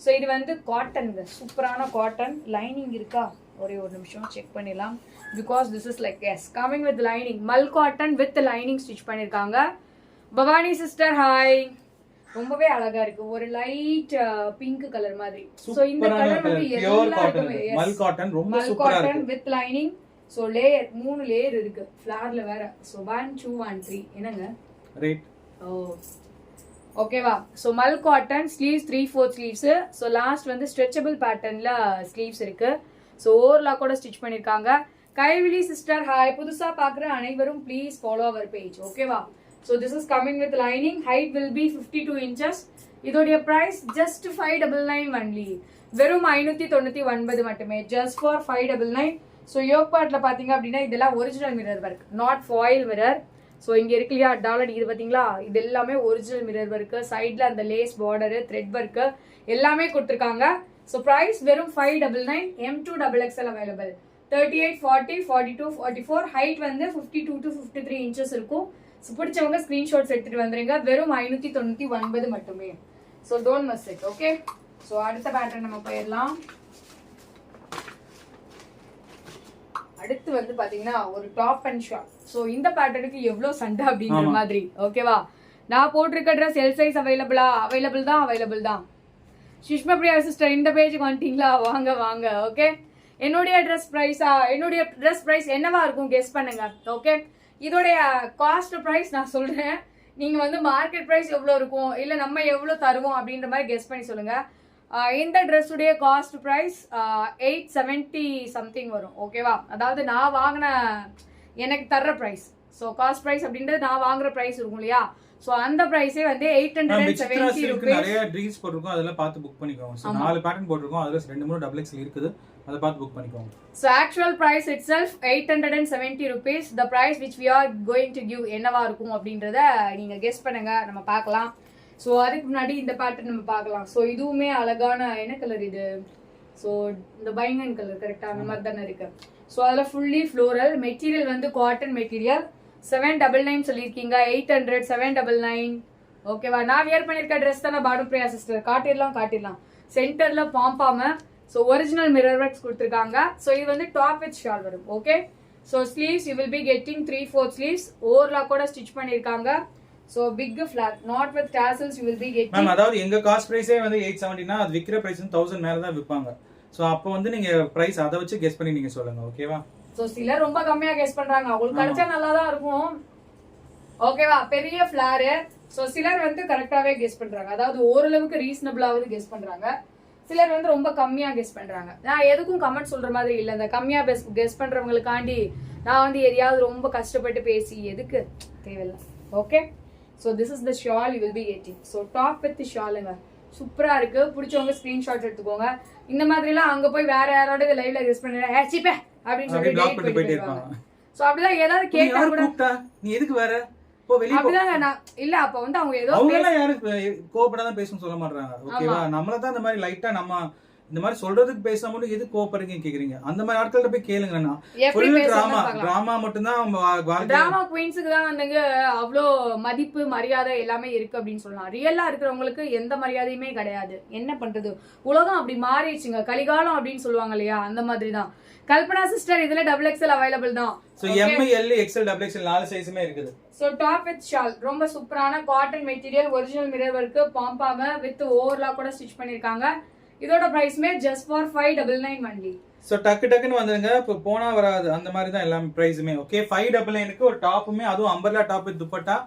சோ இது வந்து காட்டன்ங்க, சூப்பரான காட்டன். லைனிங் இருக்கா? ஒரே ஒரு நிமிஷம் செக் பண்ணிடலாம். Because this is like yes coming with lining. Mal cotton with lining stitch பண்ணிருக்காங்க. Bhavani sister hi. ரொம்பவே அழகா இருக்கு. ஒரு லைட் பிங்க் கலர் மாதிரி. சோ இந்த கலர் வந்து எல்லாருக்குமே மல் காட்டன் ரொம்ப சூப்பரா இருக்கு. Cotton with lining. So layer 3 layer இருக்கு ஃபிளார்ல வேற. சோ 1 2 1 3 என்னங்க ரைட். ஓகேவா, சோ மல் cotton sleeves 3/4 sleeves. So last வந்து ஸ்ட்ரெச்சபிள் பேட்டர்ன்ல ஸ்லீவ்ஸ் இருக்கு. சோ ஓவர்லாக் கூட ஸ்டிச் பண்ணிருக்காங்க. கைவிழி சிஸ்டர் ஹாய். புதுசா பாக்குற அனைவரும் ப்ளீஸ் ஃபாலோ அவர் பேஜ். ஓகேவா, so this is coming with lining. height will be 52 inches. இதோட price just 599 only. வெறும் 599 மட்டுமே, just for 599. so yoke partல பாத்தீங்க அப்படின்னா இதெல்லாம் original mirror work, not foil mirror. so இங்க இருக்கு இல்லையா டாலர், இது பாத்தீங்களா, இது எல்லாமே ஒரிஜினல் மிரர் ஒர்க். சைடுல அந்த லேஸ் பார்டர், த்ரெட் ஒர்க் எல்லாமே கொடுத்திருக்காங்க. so price வெறும் 599. M2 double XL available. 38 40 42 44. height வந்து 52 to 53 inches இருக்கும். ஸோ பிடிச்சவங்க ஸ்கிரீன்ஷாட்ஸ் எடுத்துட்டு வந்துருங்க. வெறும் 599 மட்டுமே. So don't miss it. Okay, so அடுத்த பேட்டர்ன் நம்ம போயிடலாம். அடுத்து வந்து பாத்தீங்கன்னா ஒரு டாப் அண்ட் ஷார்ட். ஸோ இந்த பேட்டர்னுக்கு எவ்வளோ சண்டை அப்படிங்கிற மாதிரி. ஓகேவா, நான் போட்டிருக்க ட்ரெஸ் எல் சைஸ் அவைலபிள் தான். சுஷ்மா பிரியா சிஸ்டர் இந்த பேஜுக்கு வந்துட்டீங்களா? வாங்க வாங்க. ஓகே, என்னுடைய ட்ரெஸ் பிரைஸ் என்னவா இருக்கும் கெஸ் பண்ணுங்க. ஓகே, இதோடைய காஸ்ட் பிரைஸ் நான் சொல்றேன். நீங்க வந்து மார்க்கெட் பிரைஸ் எவ்வளவு இருக்கும், இல்ல நம்ம எவ்வளவு தருவோம் அப்படின்ற மாதிரி கெஸ் பண்ணி சொல்லுங்க. இந்த ட்ரெஸ் உடைய காஸ்ட் பிரைஸ் 870 சம்திங் வரும். ஓகேவா, அதாவது நான் வாங்கின எனக்கு தர்ற பிரைஸ். ஸோ காஸ்ட் பிரைஸ் அப்படின்றது நான் வாங்குற பிரைஸ் இருக்கும் இல்லையா. சோ அந்த பிரைஸே வந்து 870 rupees. நிறைய ட்ரீஸ் போட்டுருக்கோம், அதெல்லாம் பார்த்து புக் பண்ணிக்கோங்க. சோ 4 பேட்டர்ன் போட்டுருக்கோம், அதுல 2-3 டபுள் எக்ஸ்எல் இருக்குது, அதை பார்த்து புக் பண்ணிக்கோங்க. So actual price itself 870 rupees. The price which we are going to give என்னவா இருக்கும் அப்படின்றத நீங்க கெஸ் பண்ணுங்க, நம்ம பார்க்கலாம். ஸோ அதுக்கு முன்னாடி இந்த பேட்டர்ன் நம்ம பார்க்கலாம். ஸோ இதுவுமே அழகான என்ன கலர் இது? ஸோ இந்த பைங்கன் கலர் கரெக்டா அந்த மாதிரி தானே இருக்கு. ஸோ அதில் ஃபுல்லி ஃப்ளோரல் மெட்டீரியல் வந்து காட்டன் மெட்டீரியல். 799 சொல்லியிருக்கீங்க, 800, 799. ஓகேவா? நான் வியர் பண்ணியிருக்க ட்ரெஸ் தானே பானுப்ரியா சிஸ்டர், காட்டிடலாம். சென்டர்ல பாம்பாம ஸோ ஒரிஜினல் மிரர் ஒர்க்ஸ் கொடுத்துருக்காங்க. ஸோ இது வந்து டாப் வித் ஷால் வரும். Okay, so sleeves you will be getting 3/4 sleeves, overlock கூட ஸ்டிச் பண்ணியிருக்காங்க. So big flat knot with tassels you will be getting. Ma'am அதாவது எங்க காஸ்ட் பிரைஸே வந்து 870னா அது விக்கிற பிரைஸ் 1000 மேல தான் விற்பாங்க. ஸோ அப்போ வந்து நீங்க பிரைஸ் அதை வச்சு கெஸ் பண்ணி நீங்க சொல்லுங்க. ஓகேவா? ஸோ சிலர் ரொம்ப கம்மியா கெஸ் பண்றாங்க, அவங்களுக்கு கிடைச்சா நல்லா தான் இருக்கும். ஓகேவா? பெரிய ஃபிளாரு. ஸோ சிலர் வந்து கரெக்டாவே கெஸ் பண்றாங்க, அதாவது ஓரளவுக்கு ரீசனபிளாவது கெஸ் பண்றாங்க. சிலர் வந்து ரொம்ப கம்மியா கெஸ் பண்றாங்க. நான் எதுக்கும் கமெண்ட் சொல்ற மாதிரி இல்ல, இந்த கம்மியா கெஸ் பண்றவங்களுக்காண்டி நான் வந்து எதையாவது ரொம்ப கஷ்டப்பட்டு பேசி எதுக்கு தேவையில்லை. Okay, so this is the shawl you will be getting. So top with ஷாலுங்க சூப்பரா இருக்கு, பிடிச்சவங்க ஸ்கிரீன்ஷாட் எடுத்துக்கோங்க. இந்த மாதிரி எல்லாம் அங்க போய் வேற யாரோட லைவ்ல கெஸ் பண்ண சீப்பே அப்படின்னு சொல்லிட்டு போயிட்டு இருப்பாங்க. ஸோ அப்படிதான் ஏதாவது கேட்டா கூட நீ எதுக்கு வேற அப்படிதாங்க நான் இல்ல, அப்ப வந்து அவங்க ஏதோ கோபப்படாதான் பேசணும்னு சொல்ல மாட்டாங்க. ஓகேவா? நம்மள தான் இந்த மாதிரி லைட்டா நம்ம இந்த மாதிரி சொல்றதுக்கு பேசாம மட்டும் எது கோபப்படுறீங்க கேக்குறீங்க, அந்த மாதிரி ஆட்கள்ட்ட போய் கேளுங்கண்ணா. டிராமா மட்டும் தான் டிராமா குயின்ஸுக்கு தான் வந்து அவ்வளோ மதிப்பு மரியாதை எல்லாமே இருக்கு அப்படின்னு சொல்லலாம். ரியலா இருக்கிறவங்களுக்கு எந்த மரியாதையுமே கிடையாது. என்ன பண்றது, உலகம் அப்படி மாறிடுச்சுங்க, கலிகாலம் அப்படின்னு சொல்லுவாங்க இல்லையா, அந்த மாதிரி தான். கல்பனா சிஸ்டர் இதுல டபுள் எக்ஸ்எல் அவைலபிள் தான். So M L XL double XL 4 சைஸுமே இருக்குது. சோ டாப் வித் ஷால் ரொம்ப சூப்பரான cotton material, original mirror work, பாம்பாம வித் ஓவர்லாக் கூட ஸ்டிச் பண்ணிருக்காங்க. இதோட பிரைஸ்மே ஜஸ்ட் ஃபார் 599 only. சோ டக்குன்னு வந்துருங்க, இப்போ போனா வராது அந்த மாதிரி தான் எல்லா பிரைஸுமே. ஓகே, 599க்கு ஒரு டாப்புமே, அதுவும் அம்பர்லா டாப் வித் துப்பட்டா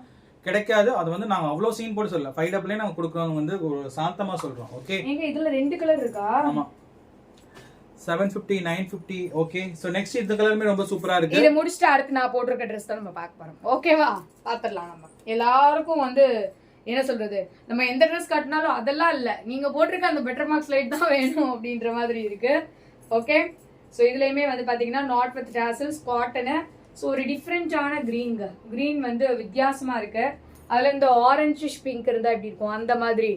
கிடைக்காது. அது வந்து நாங்க அவ்வளவு சீன் போட்டு சொல்லல, 599 நாங்க கொடுக்குறோம் வந்து ஒரு சாந்தமா சொல்றோம். ஓகே, நீங்க இதுல 2 கலர் இருக்கா? ஆமா, 750 950. ஓகே, சோ நெக்ஸ்ட் இந்த கலருமே ரொம்ப சூப்பரா இருக்கு. இத முடிச்சிட்டு அடுத்து நான் போட்டுருக்க Dress தான் நம்ம பார்க்க போறோம். ஓகேவா? பாத்துறலாம். நம்ம எல்லாருக்கும் வந்து என்ன சொல்றது, நம்ம எந்த ட்ரெஸ் கட்டினாலும் அதெல்லாம் இல்ல, நீங்க போட்டிருக்க அந்த பெட்டர் மார்க்ஸ் லைட் தான் வேணும் அப்படின்ற மாதிரி இருக்கு. ஓகே, சோ இதுலயுமே வந்து பாத்தீங்கன்னா not with tassels, cotton. So ஒரு டிஃப்ரெண்டான கிரீன் வந்து வித்தியாசமா இருக்கு. அதுல இந்த ஆரஞ்சிஷ் பிங்க் இருந்தா எப்படி இருக்கும் அந்த மாதிரி.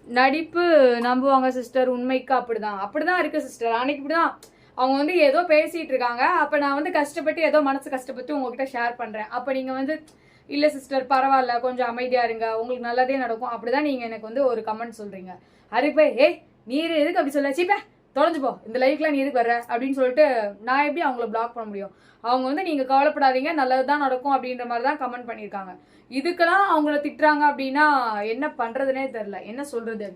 நடிப்பு நம்புவாங்க சிஸ்டர், உண்மைக்கு அப்படிதான் இருக்கு சிஸ்டர். அன்னைக்கு இப்படிதான் அவங்க வந்து ஏதோ பேசிட்டு இருக்காங்க, அப்ப நான் வந்து கஷ்டப்பட்டு ஏதோ மனசு கஷ்டப்பட்டு உங்ககிட்ட ஷேர் பண்றேன். அப்ப நீங்க வந்து இல்ல சிஸ்டர் பரவாயில்ல, கொஞ்சம் அமைதியா இருங்க, உங்களுக்கு நல்லதே நடக்கும், அப்படிதான் நீங்க எனக்கு வந்து ஒரு கமெண்ட் சொல்றீங்க. அதுக்கு போய் ஏய் நீ எதுக்கு அப்படி சொல்ல, சீப்ப தொலைஞ்சு போ, இந்த லைஃப்லாம் நீ எதுக்கு வர்ற அப்படின்னு சொல்லிட்டு நான் எப்படி அவங்கள பிளாக் பண்ண முடியும்? அவங்க வந்து நீங்க கவலைப்படாதீங்க, நல்லதுதான் நடக்கும் அப்படின்ற மாதிரி தான் கமெண்ட் பண்ணியிருக்காங்க. இதுக்கெல்லாம் அவங்கள திட்டுறாங்க அப்படின்னா என்ன பண்றதுனே தெரியல, என்ன சொல்றது.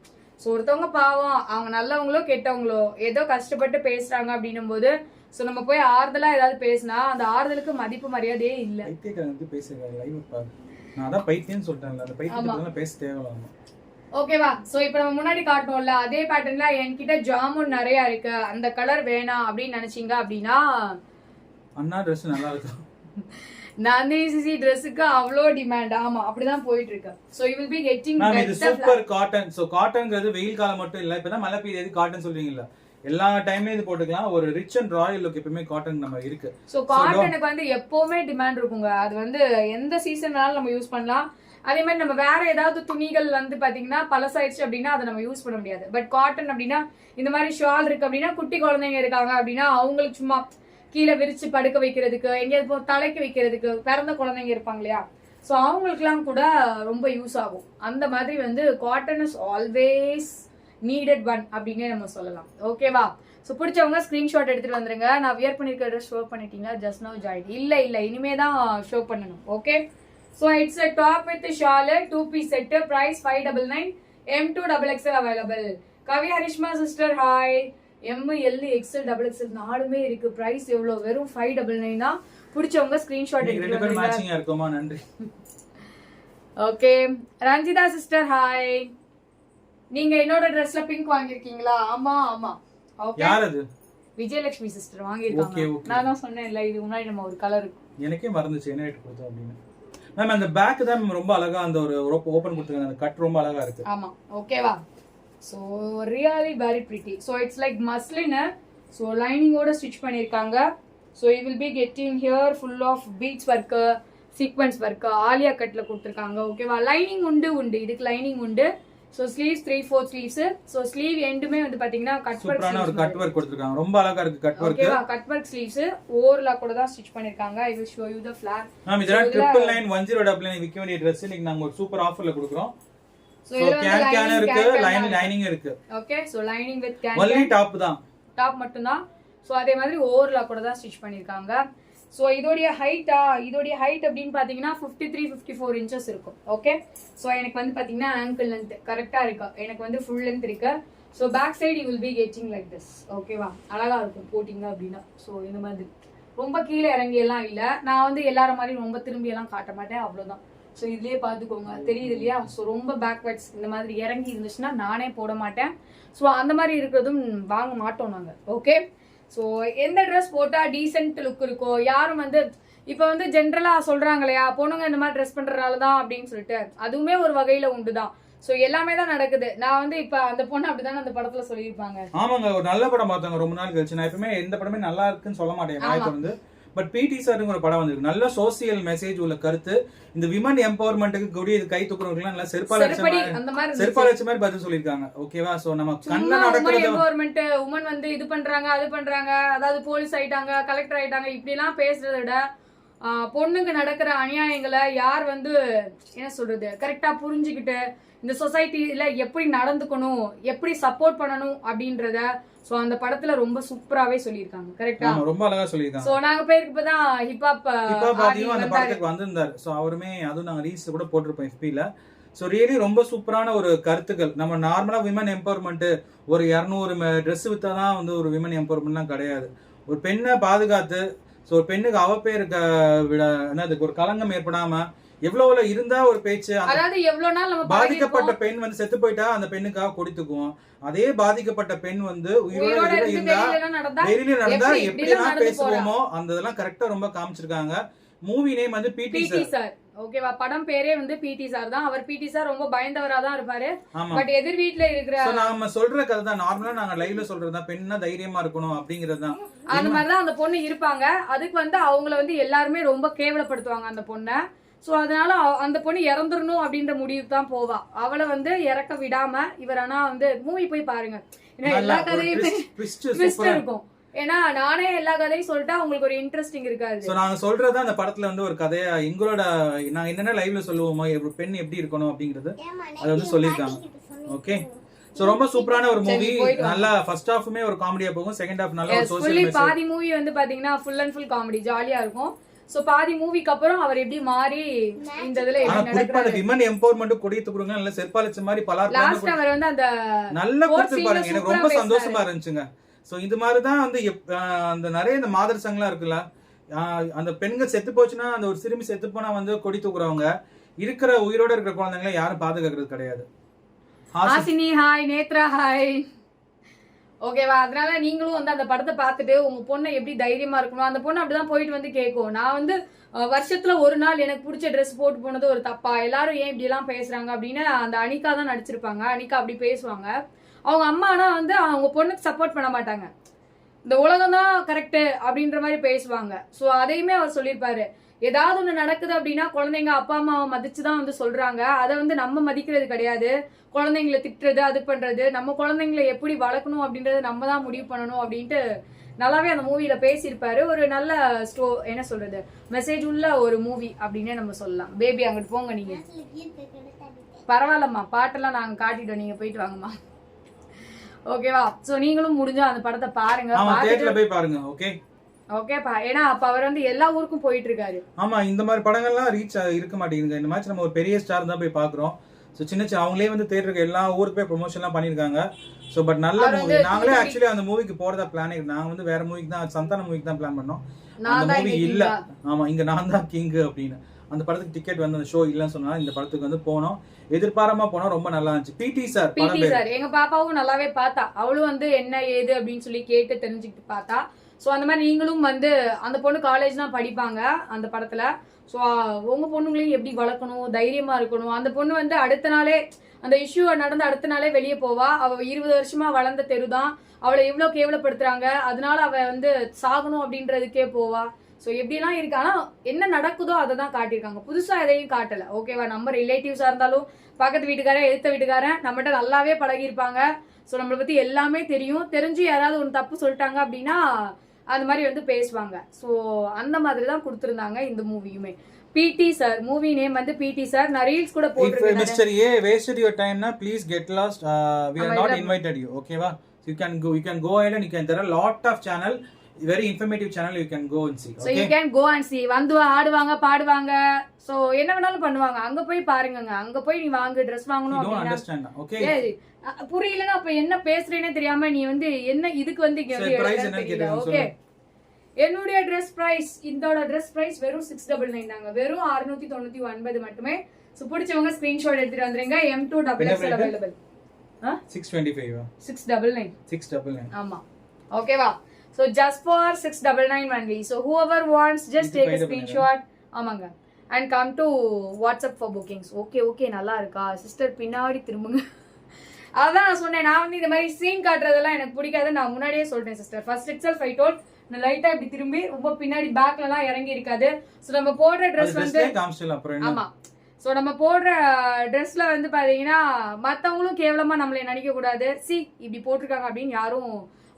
ஸோ ஒருத்தவங்க பாவம், அவங்க நல்லவங்களோ கெட்டவங்களோ ஏதோ கஷ்டப்பட்டு பேசுறாங்க அப்படின்னும் போது சோ நம்ம போய் ஆறுதலா ஏதாவது பேசினா அந்த ஆறுதலுக்கு மதிப்பு மரியாதையே இல்ல. ஓகேவா? சோ இப்ப நம்ம முன்னாடி காட்டணும்ல அதே பேட்டர்ன்ல என்கிட்ட ஜாமுன் நிறைய இருக்கு, அந்த கலர் வேணாம் அப்படின்னு நினைச்சீங்க அப்படின்னா அண்ணா Dress நல்லா இருக்கு. நந்தினிசி Dressக்கு அவ்வளோ டிமாண்ட். ஆமா, அப்படிதான் போயிட்டு இருக்கு. So you will be getting இது சூப்பர் காட்டன். சோ காட்டன்ங்கிறது வெயில் காலம் மட்டும் இல்ல, இப்பதான் மழை பெய்யுது காட்டன் சொல்றீங்கல்ல, எல்லா டைமே இது போட்டுக்கலாம். ஒரு ரிச் அண்ட் ராயல் லுக் எப்பவுமே காட்டன் நம்ம இருக்கு. சோ காட்டனுக்கு வந்து எப்பவுமே டிமாண்ட் இருக்குங்க. அது வந்து எந்த சீசன்னாலும் நம்ம யூஸ் பண்ணலாம். அதே மாதிரி நம்ம வேற ஏதாவது துணிகள் வந்து பாத்தீங்கன்னா பழசாயிடுச்சு அப்படின்னா அதை நம்ம யூஸ் பண்ண முடியாது. பட் காட்டன் அப்படின்னா இந்த மாதிரி ஷால் இருக்கு அப்படின்னா, குட்டி குழந்தைங்க இருக்காங்க அப்படின்னா அவங்களுக்கு சும்மா கீழே விரிச்சு படுக்க வைக்கிறதுக்கு, எங்கேயாவது தலைக்கு வைக்கிறதுக்கு, பிறந்த குழந்தைங்க இருப்பாங்க இல்லையா, ஸோ அவங்களுக்குலாம் கூட ரொம்ப யூஸ் ஆகும். அந்த மாதிரி வந்து cotton is always needed one அப்படின்னே நம்ம சொல்லலாம். ஓகேவா? ஸோ பிடிச்சவங்க ஸ்கிரீன்ஷாட் எடுத்துட்டு வந்துருங்க. நான் வியர் பண்ணிருக்க ட்ரெஸ் ஷோ பண்ணிட்டீங்க, ஜஸ்ட் நவ் ஜாயின். இல்ல இனிமே தான் ஷோ பண்ணணும். Okay, so it's a top with shawl 2-piece set, price 599, M2 XXL available. Kavi Harishma sister hi. ML XL XXL 4மே இருக்கு. பிரைஸ் எவ்வளவு? வெறும் 599 தான். பிடிச்சவங்க ஸ்கிரீன்ஷாட் எடுத்துட்டு வந்துருங்க. மேட்சிங்கா இருக்குமா? நன்றி. Okay, Ranjitha sister hi. நீங்க என்னோட Dressல பிங்க் வாங்கிருக்கீங்களா? ஆமா. ஓகே, யார் அது? விஜயலட்சுமி சிஸ்டர் வாங்கிருக்காங்க. நான் தான் சொன்னேன்ல இது முன்னாடி நம்ம ஒரு கலர் எனக்கே மறந்துச்சு என்ன ரேட் கொடுத்தோம் அப்படின்னு. மேம் அந்த பேக் தான் ரொம்ப அழகா அந்த ஒரு ஓபன் கொடுத்துருக்காங்க, அந்த கட் ரொம்ப அழகா இருக்கு. ஆமா ஓகேவா. So really very pretty. So it's like muslin. So லைனிங்கோட ஸ்டிச் பண்ணியிருக்காங்க. So you will be getting here full of beads work, sequins work, Alia கட்ல கொடுத்துருக்காங்க. ஓகேவா. லைனிங் உண்டு, இதுக்கு லைனிங் உண்டு. So sleeves 3/4 sleeves. So sleeve எண்டுமே வந்து பாத்தீங்கன்னா கட் ஒர்க், சூப்பரான ஒரு கட் ஒர்க் கொடுத்துருக்காங்க, ரொம்ப அழகா இருக்கு கட் ஒர்க். ஓகேவா. கட் ஒர்க் ஸ்லீவ்ஸ் ஓவர்லா கூட தான் ஸ்டிச் பண்ணிருக்காங்க. I will show you the flower. Ma'am இதெல்லாம் 9991099 விக்க வேண்டிய Dress இன்னைக்கு நாங்க ஒரு சூப்பர் ஆஃபர்ல கொடுக்குறோம். சோ கேன் இருக்கு, லைனிங் இருக்கு. Okay. So lining with can, only top தான், டாப் மட்டும் தான். சோ அதே மாதிரி ஓவர்லா கூட தான் ஸ்டிச் பண்ணிருக்காங்க. சோ இதோடைய ஹைட் அப்படின்னு பாத்தீங்கன்னா 53-54 இன்ச்சஸ் இருக்கும். ஓகே. சோ எனக்கு வந்து பாத்தீங்கன்னா ஆங்கிள் லென்த் கரெக்டா இருக்கு, எனக்கு வந்து ஃபுல் லென்த் இருக்கு. So back side you will be getting like this. ஓகேவா. அழகா இருக்கும் போட்டிங்க அப்படின்னா. சோ இந்த மாதிரி ரொம்ப கீழே இறங்கி எல்லாம் இல்ல. நான் வந்து எல்லார மாதிரி ரொம்ப திரும்பி எல்லாம் காட்ட மாட்டேன், அவ்வளவுதான். ஸோ இதுலயே பாத்துக்கோங்க, தெரியுது இல்லையா. ஸோ ரொம்ப பேக்வர்ட்ஸ் இந்த மாதிரி இறங்கி இருந்துச்சுன்னா நானே போட மாட்டேன். ஸோ அந்த மாதிரி இருக்கிறதும் வாங்க மாட்டோம் நாங்க. ஓகே. ஸோ எந்த ட்ரெஸ் போட்டா டீசென்ட் லுக் இருக்கோ, யாரும் வந்து இப்போ வந்து ஜென்ரலா சொல்றாங்க இல்லையா, பொண்ணுங்க இந்த மாதிரி ட்ரெஸ் பண்றதுனால தான் அப்படின்னு சொல்லிட்டு, அதுவுமே ஒரு வகையில உண்டுதான். சோ எல்லாமே தான் நடக்குது. நான் வந்து இப்ப அந்த பொண்ணு அப்படிதான் அந்த படத்துல சொல்லியிருப்பாங்க. ஆமாங்க, ஒரு நல்ல படம் பார்த்தாங்க ரொம்ப நாள் கழிச்சு. நான் எப்பவுமே எந்த படமே நல்லா இருக்குன்னு சொல்ல மாட்டேன் வாய்க்கு வந்து. பட் பிடி சார்னு ஒரு படம் வந்திருக்கு, நல்ல சோசியல் மெசேஜ் உள்ள கருத்து. இந்த விமன் எம்பவர்மெண்ட்டுக்கு கூடிய கை தூக்குறவங்க நல்லா செருப்பாலட்ச மாதிரி பதில் சொல்லிருக்காங்க. ஓகேவா. சோ நம்ம கண்ண நடக்கிறது எம்பவர்மெண்ட், உமன் வந்து இது பண்றாங்க அது பண்றாங்க, அதாவது போலீஸ் ஆயிட்டாங்க, கலெக்டர் ஆயிட்டாங்க, இப்படி எல்லாம் பேசுறதை விட பொண்ணுங்க நடக்கிற அநியாயங்களை யார் வந்து என்ன சொல்றது கரெக்டா புரிஞ்சுக்கிட்டு இந்த சொசைட்டில எப்படி நடந்துக்கணும், எப்படி சப்போர்ட் பண்ணணும் அப்படின்றத சோ அந்த படத்துல ரொம்ப சூப்பராவே சொல்லிருக்காங்க. கரெக்ட்டா, ரொம்ப அழகா சொல்லிருக்காங்க. சோ நாங்க பேருக்கு இப்பதான் ஹிப்ஹாப் ஆடியும் அந்த படத்துக்கு வந்திருந்தாரு. சோ அவருமே அதுவும் நாங்க ரீல்ஸ் கூட போட்டிருப்போம் FB-ல. சோ ரியலி ரொம்ப சூப்பரான ஒரு கருத்துக்கள். நம்ம நார்மலா விமன் எம்பவர்மெண்ட் ஒரு 200 ட்ரெஸ் வித்தாதான் வந்து ஒரு விமன் எம்பவர்மெண்ட்லாம் கிடையாது. ஒரு பெண்ணை பாதுகாத்து சோ ஒரு பெண்ணுக்கு அவ பேருக்கு விட என்னது ஒரு களங்கம் ஏற்படாம எவ்வளவு இருந்தா ஒரு பேச்சு, அதாவது எவ்வளவு நாள் நம்ம பாதிக்கப்பட்ட பெண் வந்து செத்து போயிட்டா அந்த பெண்ணுக்காக கொடுத்துக்குவோம். அதே பாதிக்கப்பட்ட பெண் வந்து உயிரோட இருந்தா வெளியில நடந்தா எப்படி எல்லாம் பேசுவோமோ அந்த இதெல்லாம் கரெக்டா ரொம்ப காமிச்சிருக்காங்க. மூவி நேம் வந்து பிடி சார். ஓகேவா. படம் பேரே வந்து பிடி சார் தான். அவர் பிடி சார் ரொம்ப பயந்தவரா தான் இருப்பாரு. பட் எதிர் வீட்ல இருக்கிற நாம சொல்ற கதை தான், நார்மலா நாங்க லைவ்ல சொல்றதா, பெண்ணா தைரியமா இருக்கணும் அப்படிங்கறது தான். அந்த மாதிரிதான் அந்த பொண்ணு இருப்பாங்க. அதுக்கு வந்து அவங்கள வந்து எல்லாருமே ரொம்ப கேவலப்படுத்துவாங்க அந்த பொண்ணை. சோ அதனால அந்த பொண்ணு இறந்துடணும் அப்படின்ற முடிவுக்கு தான் போவா. அவளை வந்து இறக்க விடாம இவர் ஆனா வந்து மூவி போய் பாருங்க, எல்லா கதையுமே இருக்கும். ஏன்னா நானே எல்லா கதையும் சொல்லிட்டா உங்களுக்கு ஒரு இன்ட்ரெஸ்டிங் இருக்காது. சோ நாங்க சொல்றதா அந்த படத்துல வந்து ஒரு கதையா எங்களோட நாங்க என்னென்ன லைவ்ல சொல்லுவோமோ ஒரு பெண் எப்படி இருக்கணும் அப்படிங்கறது அது வந்து சொல்லிருக்காங்க. ஓகே. சோ ரொம்ப சூப்பரான ஒரு மூவி. நல்லா ஃபர்ஸ்ட் ஹாஃப்மே ஒரு காமெடியா போகும், செகண்ட் ஹாஃப் நல்லா ஒரு சோஷியல் மெசேஜ். பாதி மூவி வந்து பாத்தீங்கன்னா ஃபுல் அண்ட் ஃபுல் காமெடி ஜாலியா இருக்கும். சோ பாதி மூவிக்கு அப்புறம் அவர் எப்படி மாறி இந்த இதுல என்ன நடக்குது, விமன் எம்பவர்மென்ட் கொடி தூக்குறவங்க நல்ல செருப்பாலச்ச மாதிரி பலார் லாஸ்ட் அவர் வந்து அந்த நல்ல கொடுத்து பாருங்க, எனக்கு ரொம்ப சந்தோஷமா இருந்துச்சுங்க. சோ இது மாதிரி தான் வந்து அந்த நிறைய இந்த மாதர் சங்கலாம் இருக்குல்ல, அந்த பெண்கள் செத்து போச்சுன்னா அந்த ஒரு சிறுமி செத்து போனா வந்து கொடி தூக்குறவங்க இருக்கிற உயிரோட இருக்கிற குழந்தைங்களை யாரும் பாதுகாக்கிறது கிடையாது. Hasini hi, Nethra hi. ஓகேவா. அதனால நீங்களும் வந்து அந்த படத்தை பார்த்துட்டு உங்க பொண்ணை எப்படி தைரியமா இருக்கணும், அந்த பொண்ணு அப்படிதான் போயிட்டு வந்து கேட்கும். நான் வந்து வருஷத்துல ஒரு நாள் எனக்கு பிடிச்ச ட்ரெஸ் போட்டு போனது ஒரு தப்பா, எல்லாரும் ஏன் இப்படி எல்லாம் பேசுறாங்க அப்படின்னு அந்த அனிகா தான் நடிச்சிருப்பாங்க. அனிகா அப்படி பேசுவாங்க. அவங்க அம்மா ஆனா வந்து அவங்க பொண்ணுக்கு சப்போர்ட் பண்ண மாட்டாங்க, இந்த உலகம் தான் கரெக்ட் அப்படின்ற மாதிரி பேசுவாங்க. சோ அதையுமே அவர் சொல்லியிருப்பாரு, ஏதாவது ஒண்ணு நடக்குது அப்படின்னா குழந்தைங்க அப்பா அம்மாவை மதிச்சுதான் வந்து சொல்றாங்க, அதை வந்து நம்ம மதிக்கிறது கிடையாது. குழந்தைங்களை திட்டுறது அது பண்றது, நம்ம குழந்தைங்களை எப்படி வளர்க்கணும் அப்படின்றது நம்ம தான் முடிவு பண்ணணும் அப்படின்ட்டு நல்லாவே அந்த மூவில பேசியிருப்பாரு. ஒரு நல்ல என்ன சொல்றது மெசேஜ் உள்ள ஒரு மூவி அப்படின்னே நம்ம சொல்லலாம். பேபி அங்கிட்டு போங்க, நீங்க பரவாயில்லம்மா, பாட்டெல்லாம் நாங்க காட்டிட்டோம், நீங்க போயிட்டு வாங்கம்மா. ஓகேவா. சோ நீங்களும் முடிஞ்சா அந்த படத்தை பாருங்க, போய் பாருங்க. ஓகே ஓகேப்பா. ஏன்னா அப்ப அவர் வந்து எல்லா ஊருக்கும் போயிட்டு இருக்காரு. ஆமா, இந்த மாதிரி படங்கள்லாம் ரீச் இருக்க மாட்டேங்குது. இந்த மாதிரி நம்ம ஒரு பெரிய ஸ்டார் தான் போய் பாக்குறோம். ஸோ சின்ன அவங்களே வந்து தேட்டருக்கு எல்லா ஊருக்கு போய் ப்ரொமோஷன்லாம் பண்ணியிருக்காங்க. ஸோ பட் நல்ல மூவி. நாங்களே ஆக்சுவலி அந்த மூவிக்கு போறதா பிளான். நாங்கள் வந்து வேற மூவிக்கு தான், சந்தான மூவிக்கு தான் பிளான் பண்ணோம். அந்த மூவி இல்ல. ஆமா, இங்க நான் தான் கிங் அப்படின்னு அந்த படத்துக்கு டிக்கெட் வந்து அந்த ஷோ இல்லைன்னு சொன்னா இந்த படத்துக்கு வந்து போனோம். எதிர்பாராம போனோம், ரொம்ப நல்லா இருந்துச்சு. பிடி சார் எங்க பாப்பாவும் நல்லாவே பார்த்தா, அவளும் வந்து என்ன ஏது அப்படின்னு சொல்லி கேட்டு தெரிஞ்சுக்கிட்டு பார்த்தா. ஸோ அந்த மாதிரி நீங்களும் வந்து அந்த பொண்ணு காலேஜ் தான் படிப்பாங்க அந்த படத்துல. ஸோ உங்க பொண்ணுங்களையும் எப்படி வளர்க்கணும், தைரியமா இருக்கணும். அந்த பொண்ணு வந்து அடுத்த நாளே அந்த இஷ்யூ நடந்து அடுத்த நாளே வெளியே போவா. அவ 20 வருஷமா வளர்ந்த தெருதான், அவளை எவ்வளவு கேவலப்படுத்துறாங்க, அதனால அவ வந்து சாகணும் அப்படின்றதுக்கே போவா. ஸோ எப்படிலாம் இருக்கு. ஆனா என்ன நடக்குதோ அதை தான் காட்டியிருக்காங்க, புதுசா எதையும் காட்டல. ஓகேவா? நம்ம ரிலேட்டிவ்ஸா இருந்தாலும் பக்கத்து வீட்டுக்காரன் எடுத்த வீட்டுக்காரன் நம்மகிட்ட நல்லாவே பழகிருப்பாங்க. ஸோ நம்மளை பத்தி எல்லாமே தெரியும். தெரிஞ்சு யாராவது ஒன்று தப்பு சொல்லிட்டாங்க அப்படின்னா அந்த மாதிரி வந்து பேசுவாங்க. ஸோ அந்த மாதிரி தான் கொடுத்துருந்தாங்க இந்த மூவியுமே. பிடி சார், மூவி நேம் வந்து பிடி சார். நான் ரீல்ஸ் கூட போட்டுருக்கேன். Mister A wasted your time na, please get lost. We are not invited you. Okay va? You can go ahead and there are lot of channel, very informative channel, you can go and see. So you can go and see. வந்து ஆடுவாங்க, பாடுவாங்க, so என்ன வேணாலும் பண்ணுவாங்க. அங்க போய் பாருங்கங்க. அங்க போய் நீ வாங்க, Dress வாங்கணும் அப்படினா don't understand. Okay, புரியலனா அப்ப என்ன பேசுறேனே தெரியாம நீ வந்து என்ன இதுக்கு வந்து இங்க வந்து ஓகே. என்னுடைய Dress price, இதோட Dress price வெறும் 699 தாங்க. வெறும் 699 மட்டுமே. சோ பிடிச்சவங்க ஸ்கிரீன்ஷாட் எடுத்துட்டு வந்துருங்க. M2 XXL அவேilable. 625 699 699 ஆமா. ஓகேவா? So just for 699 only. So whoever wants just take a screenshot. ஆமாங்க. And come to WhatsApp for bookings. Okay நல்லா இருக்கா சிஸ்டர்? பின்னாடி திரும்புங்க. அதான் நான் சொன்னேன், நான் வந்து இந்த மாதிரி சீன் காட்டுறதெல்லாம் எனக்கு பிடிக்காது. நான் முன்னாடியே சொல்லிட்டேன் sister. First itself I told, நான் லைட்டா இப்படி திரும்பி ரொம்ப பின்னாடி பேக்ல எல்லாம் இறங்கி இருக்காது. சோ நம்ம போடுற Dress வந்து ஆமா, சோ நம்ம போடுற Dressல வந்து பாத்தீங்கன்னா மத்தவங்களும் கேவலமா நம்மளை நினைக்க கூடாது. சி இப்படி போட்டிருக்காங்க அப்படின்னு யாரும்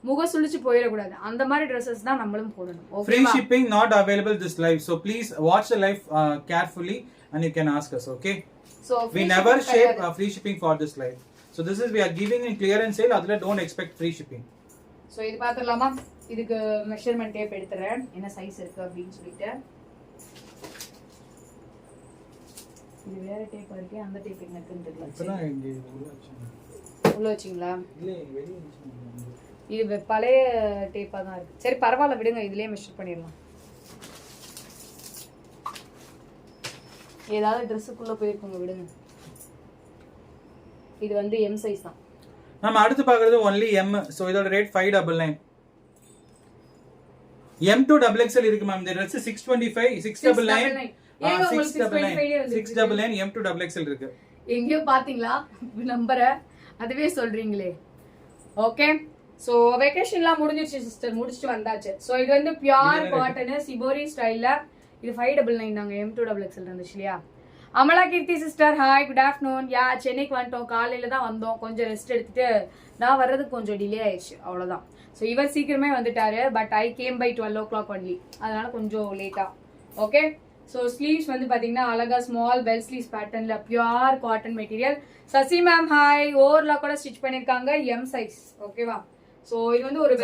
முக சுளிச்சு போயிடக்கூடாது. அந்த மாதிரி ட்ரெஸ்ஸஸ் தான் நம்மளும் போடணும். Free shipping not available this live, so please watch the live carefully and you can ask us. Okay, so we never share free shipping for this live. So this is we are giving in clearance sale, adla don't expect free shipping. So இது பாத்துறலாமா? இதுக்கு measurement tape எடுத்துறேன், என்ன size இருக்கு அப்படினு சொல்லிட்டு. இது வேற tape இருக்கு, அந்த டேப் எங்க இருக்குன்னு தெரியல. இப்பதான் இங்க உள்ள வச்சீங்களா? இல்ல வெளிய வச்சீங்க. இது பழைய டேப்பா தான் இருக்கு. சரி பரவாயில்ல விடுங்க, இதுலயே மெஷர் பண்ணிடலாம். ஏதாவது ட்ரெஸ்ஸுக்குள்ள போயிருக்குங்க, விடுங்க. இது வந்து M சைஸ் தான். நாம அடுத்து பார்க்கிறது only M. சோ இதோட ரேட் 599. M2 XXL இருக்கு மேம். இந்த Dress 625 699 699 M2 XXL இருக்கு. எங்கயோ பாத்தீங்களா நம்பரை? அதுவே சொல்றீங்களே. ஓகே, சோ வெகேஷன்லாம் முடிஞ்சிருச்சு சிஸ்டர், முடிச்சிட்டு வந்தாச்சு. சோ இது வந்து பியூர் காட்டன் சிபோரி ஸ்டைல்ல. இது 599 தாங்க. M2 XXL இருந்துச்சு இல்லையா? அமலா கீர்த்தி சிஸ்டர் ஹாய், குட் ஆஃப்டர்நூன். யா சென்னைக்கு வந்துட்டோம், காலையில தான் வந்தோம். கொஞ்சம் ரெஸ்ட் எடுத்துட்டு நான் வர்றதுக்கு கொஞ்சம் டிலே ஆயிடுச்சு, அவ்வளவுதான். ஸோ இவர் சீக்கிரமே வந்துட்டாரு, but I came by 12 o'clock only, அதனால கொஞ்சம் லேட்டா. ஓகே, ஸோ ஸ்லீவ்ஸ் வந்து பாத்தீங்கன்னா அழகா ஸ்மால் பெல் ஸ்லீவ்ஸ் பேட்டர்ன்ல pure cotton material. Sasi ma'am hi, overlock கூட ஸ்டிச் பண்ணிருக்காங்க, M சைஸ். ஓகேவா? சோ இது வந்து ஒரு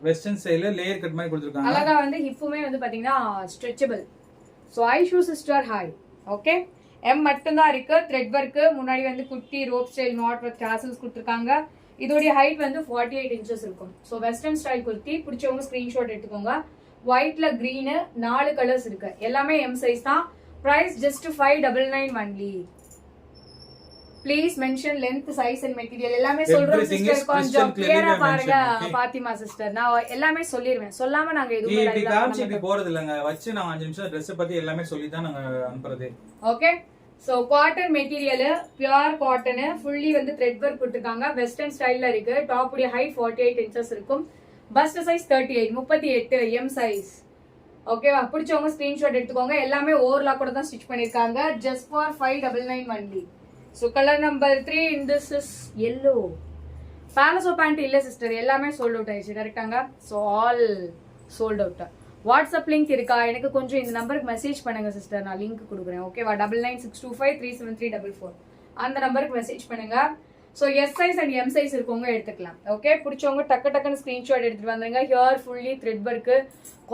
வெஸ்டர்ன் ஸ்டைல்ல லேயர் கட் மாதிரி கொடுத்திருக்காங்க. அழகா வந்து ஹிப்புமே வந்து பாத்தீங்கன்னா stretchable. So I shoe sister hi. Okay, M மட்டும் தான் இருக்கு. த்ரெட் ஒர்க், முன்னாடி வந்து குட்டி rope style not with tassels கொடுத்திருக்காங்க. இதோட ஹைட் வந்து 48 inches இருக்கும். சோ வெஸ்டர்ன் ஸ்டைல் குர்த்தி, பிடிச்சவங்க ஸ்கிரீன்ஷாட் எடுத்துக்கோங்க. ஒயிட்ல கிரீன் 4 கலர்ஸ் இருக்கு, எல்லாமே M சைஸ் தான். Price just 599 only. Please mention length, size and material எல்லாமே சொல்றோம் சிஸ்டர். கொஞ்சம் கிளியரா பாருங்க பாத்திமா சிஸ்டர். நான் எல்லாமே சொல்லிடுவேன், சொல்லாம நாங்க எதுவும் இப்படி காமிச்சு இப்படி போறது இல்லங்க. வச்சு நான் 5 நிமிஷம் Dress பத்தி எல்லாமே சொல்லி தான் நாங்க அனுப்புறது. Okay, so cotton material, pure cotton, fully வந்து த்ரெட் வர்க் கொடுத்திருக்காங்க. வெஸ்டர்ன் ஸ்டைல்ல இருக்கு. டாப் உடைய ஹைட் 48 inches இருக்கும். First size 38 M size. ஓகேவா? பிடிச்சவங்க ஸ்கிரீன்ஷாட் எடுத்துக்கோங்க. எல்லாமே ஓவர்லாக் கூட தான் ஸ்டிச் பண்ணிருக்காங்க. Just for 599 only. So color number 3 in this is yellow. Palazzo pant இல்ல சிஸ்டர், எல்லாமே sold out ஆயிடுச்சு. கரெக்டாங்க? So all sold out. WhatsApp link இருக்கா? எனக்கு கொஞ்சம் இந்த நம்பருக்கு மெசேஜ் பண்ணுங்க சிஸ்டர், நான் லிங்க் கொடுக்குறேன். ஓகேவா? 9962537344 அந்த நம்பருக்கு மெசேஜ் பண்ணுங்க. So S size and M size இருக்கவங்க எடுத்துக்கலாம். ஓகே, பிடிச்சவங்க டக்குன்னு ஸ்கிரீன்ஷாட் எடுத்துட்டு வந்துருங்க. Here fully thread work,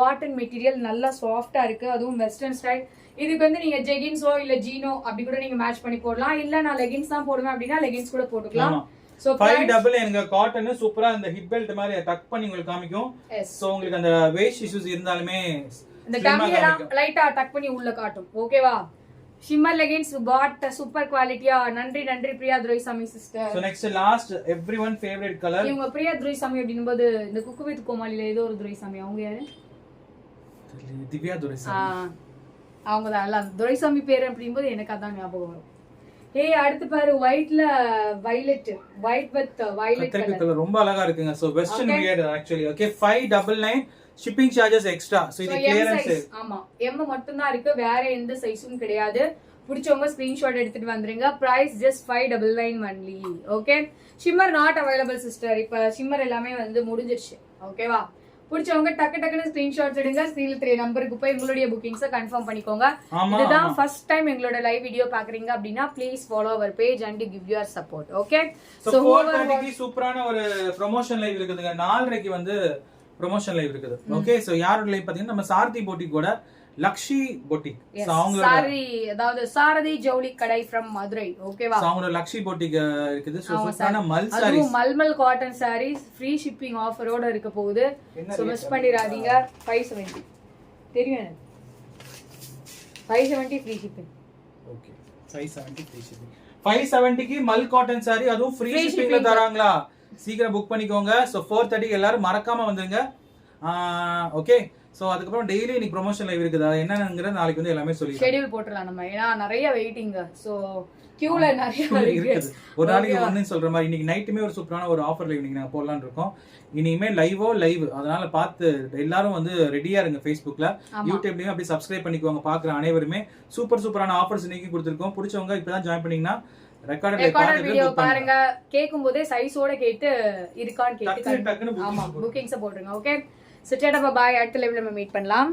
cotton material, நல்லா சாஃப்டா இருக்கு, அதுவும் வெஸ்டர்ன் ஸ்டைல். இதுக்கு வந்து நீங்க ஜெகின்ஸோ இல்ல ஜீனோ அப்படி கூட நீங்க மேட்ச் பண்ணி போடலாம். இல்ல நான் லெகின்ஸ் தான் போடுவேன் அப்படின்னா லெகின்ஸ் கூட போட்டுக்கலாம். சோ 5 எங்க காட்டன் சூப்பரா இந்த ஹிப் பெல்ட் மாதிரி டக் பண்ணி உங்களுக்கு காமிக்கும். சோ உங்களுக்கு அந்த வெயிட் இஷ்யூஸ் இருந்தாலுமே இந்த டம்மி எல்லாம் லைட்டா டக் பண்ணி உள்ள காட்டும். ஓகேவா? ஷிம்மர் லெகின்ஸ் பாட் சூப்பர் குவாலிட்டியா. நன்றி நன்றி Priya Duraisamy sister. So next last everyone favourite colour. இவங்க பிரியா துரைசாமி அப்படிங்கும்போது இந்த குக்கு வித் கோமாளில ஏதோ ஒரு துரைசாமி, அவங்க யாரு? திவ்யா துரைசாமி. அவங்க தான். எல்லாம் துரைசாமி பேர் அப்படிங்கும்போது எனக்கு அதான் ஞாபகம் வரும். ஏய் அடுத்து பாரு ஒயிட்ல violet, white with violet colour ரொம்ப அழகா இருக்குங்க. So western wear actually. Okay 599 shipping charges extra. So இது கிளியரன்ஸ். ஆமா எம் மட்டும் தான் இருக்கு, வேற எந்த சைஸும் கிடையாது. பிடிச்சவங்க ஸ்கிரீன்ஷாட் எடுத்துட்டு வந்துருங்க. Price just 599 only. Okay shimmer not available sister. இப்ப ஷிம்மர் எல்லாமே வந்து முடிஞ்சிருச்சு. ஓகேவா? பிடிச்சவங்க டக்கு டக்குன்னு ஸ்கிரீன்ஷாட்ஸ் எடுங்க. ஸ்கிரீன்ல 3 நம்பருக்கு போய் உங்களுடைய புக்கிங்ஸை கன்ஃபார்ம் பண்ணிக்கோங்க. இதுதான் ஃபர்ஸ்ட் டைம் எங்களோட லைவ் வீடியோ பாக்குறீங்க அப்படின்னா please follow our page and give your support. Okay so 4:30க்கு சூப்பரான ஒரு ப்ரமோஷன் லைவ் இருக்குதுங்க. 4:30க்கு வந்து ப்ரமோஷன் லைவ் இருக்குது. ஓகே சோ யாரோட லைவ் பாத்தீங்கன்னா நம்ம சாரதி போட்டிக் கூட லக்ஷி போட்டிக். சோ அவங்களோட அதாவது சாரதி ஜவுளி கடை ஃப்ரம் மதுரை. ஓகேவா? சோ அவங்களோட லக்ஷி போட்டிக் இருக்குது. சோ சூப்பரான mul sarees, mulmul cotton sarees free shipping ஆஃபரோட இருக்க போகுது. சோ மிஸ் பண்ணிராதீங்க. 570 தெரியும் எனக்கு. 570 free shipping. Okay 570 free shipping. 570க்கு மல் காட்டன் சாரி அதுவும் ஃப்ரீ ஷிப்பிங்ல தராங்களா? சீக்கிரம் புக் பண்ணிக்கோங்க. சோ 4:30 எல்லாரும் மறக்காம வந்துருங்க. ஓகே சோ அதுக்கப்புறம் டெய்லி இன்னைக்கு ப்ரமோஷன் லைவ் இருக்குதா என்னங்கறத நாளைக்கு வந்து எல்லாமே சொல்லி ஷெட்யூல் போட்டுறலாம் நம்ம. ஏன்னா நிறைய வெயிட்டிங். சோ கியூல நிறைய இருக்குது. ஒரு நாளைக்கு ஒண்ணு சொல்ற மாதிரி இன்னைக்கு நைட்டுமே ஒரு சூப்பரான ஒரு ஆஃபர் லைவ் இன்னைக்கு நாங்க போடலாம்னு இருக்கோம். இனிமே லைவ் அதனால பார்த்து எல்லாரும் வந்து ரெடியா இருங்க. Facebookல யூடியூப்லயும் அப்படியே சப்ஸ்கிரைப் பண்ணிக்கோங்க. பாக்குற அனைவருமே சூப்பரான ஆஃபர்ஸ் இன்னைக்கு கொடுத்திருக்கோம். பிடிச்சவங்க இப்பதான் ஜாயின் பண்ணீங்கன்னா ரெக்கார்டட் வீடியோ பாருங்க. கேக்கும்போதே சைஸோட கேட்டு இருக்கான்னு கேட்டு ஆமா புக்கிங்ஸ் போடுங்க. Okay so tata bye. அடுத்த லைவ்ல நம்ம மீட் பண்ணலாம்.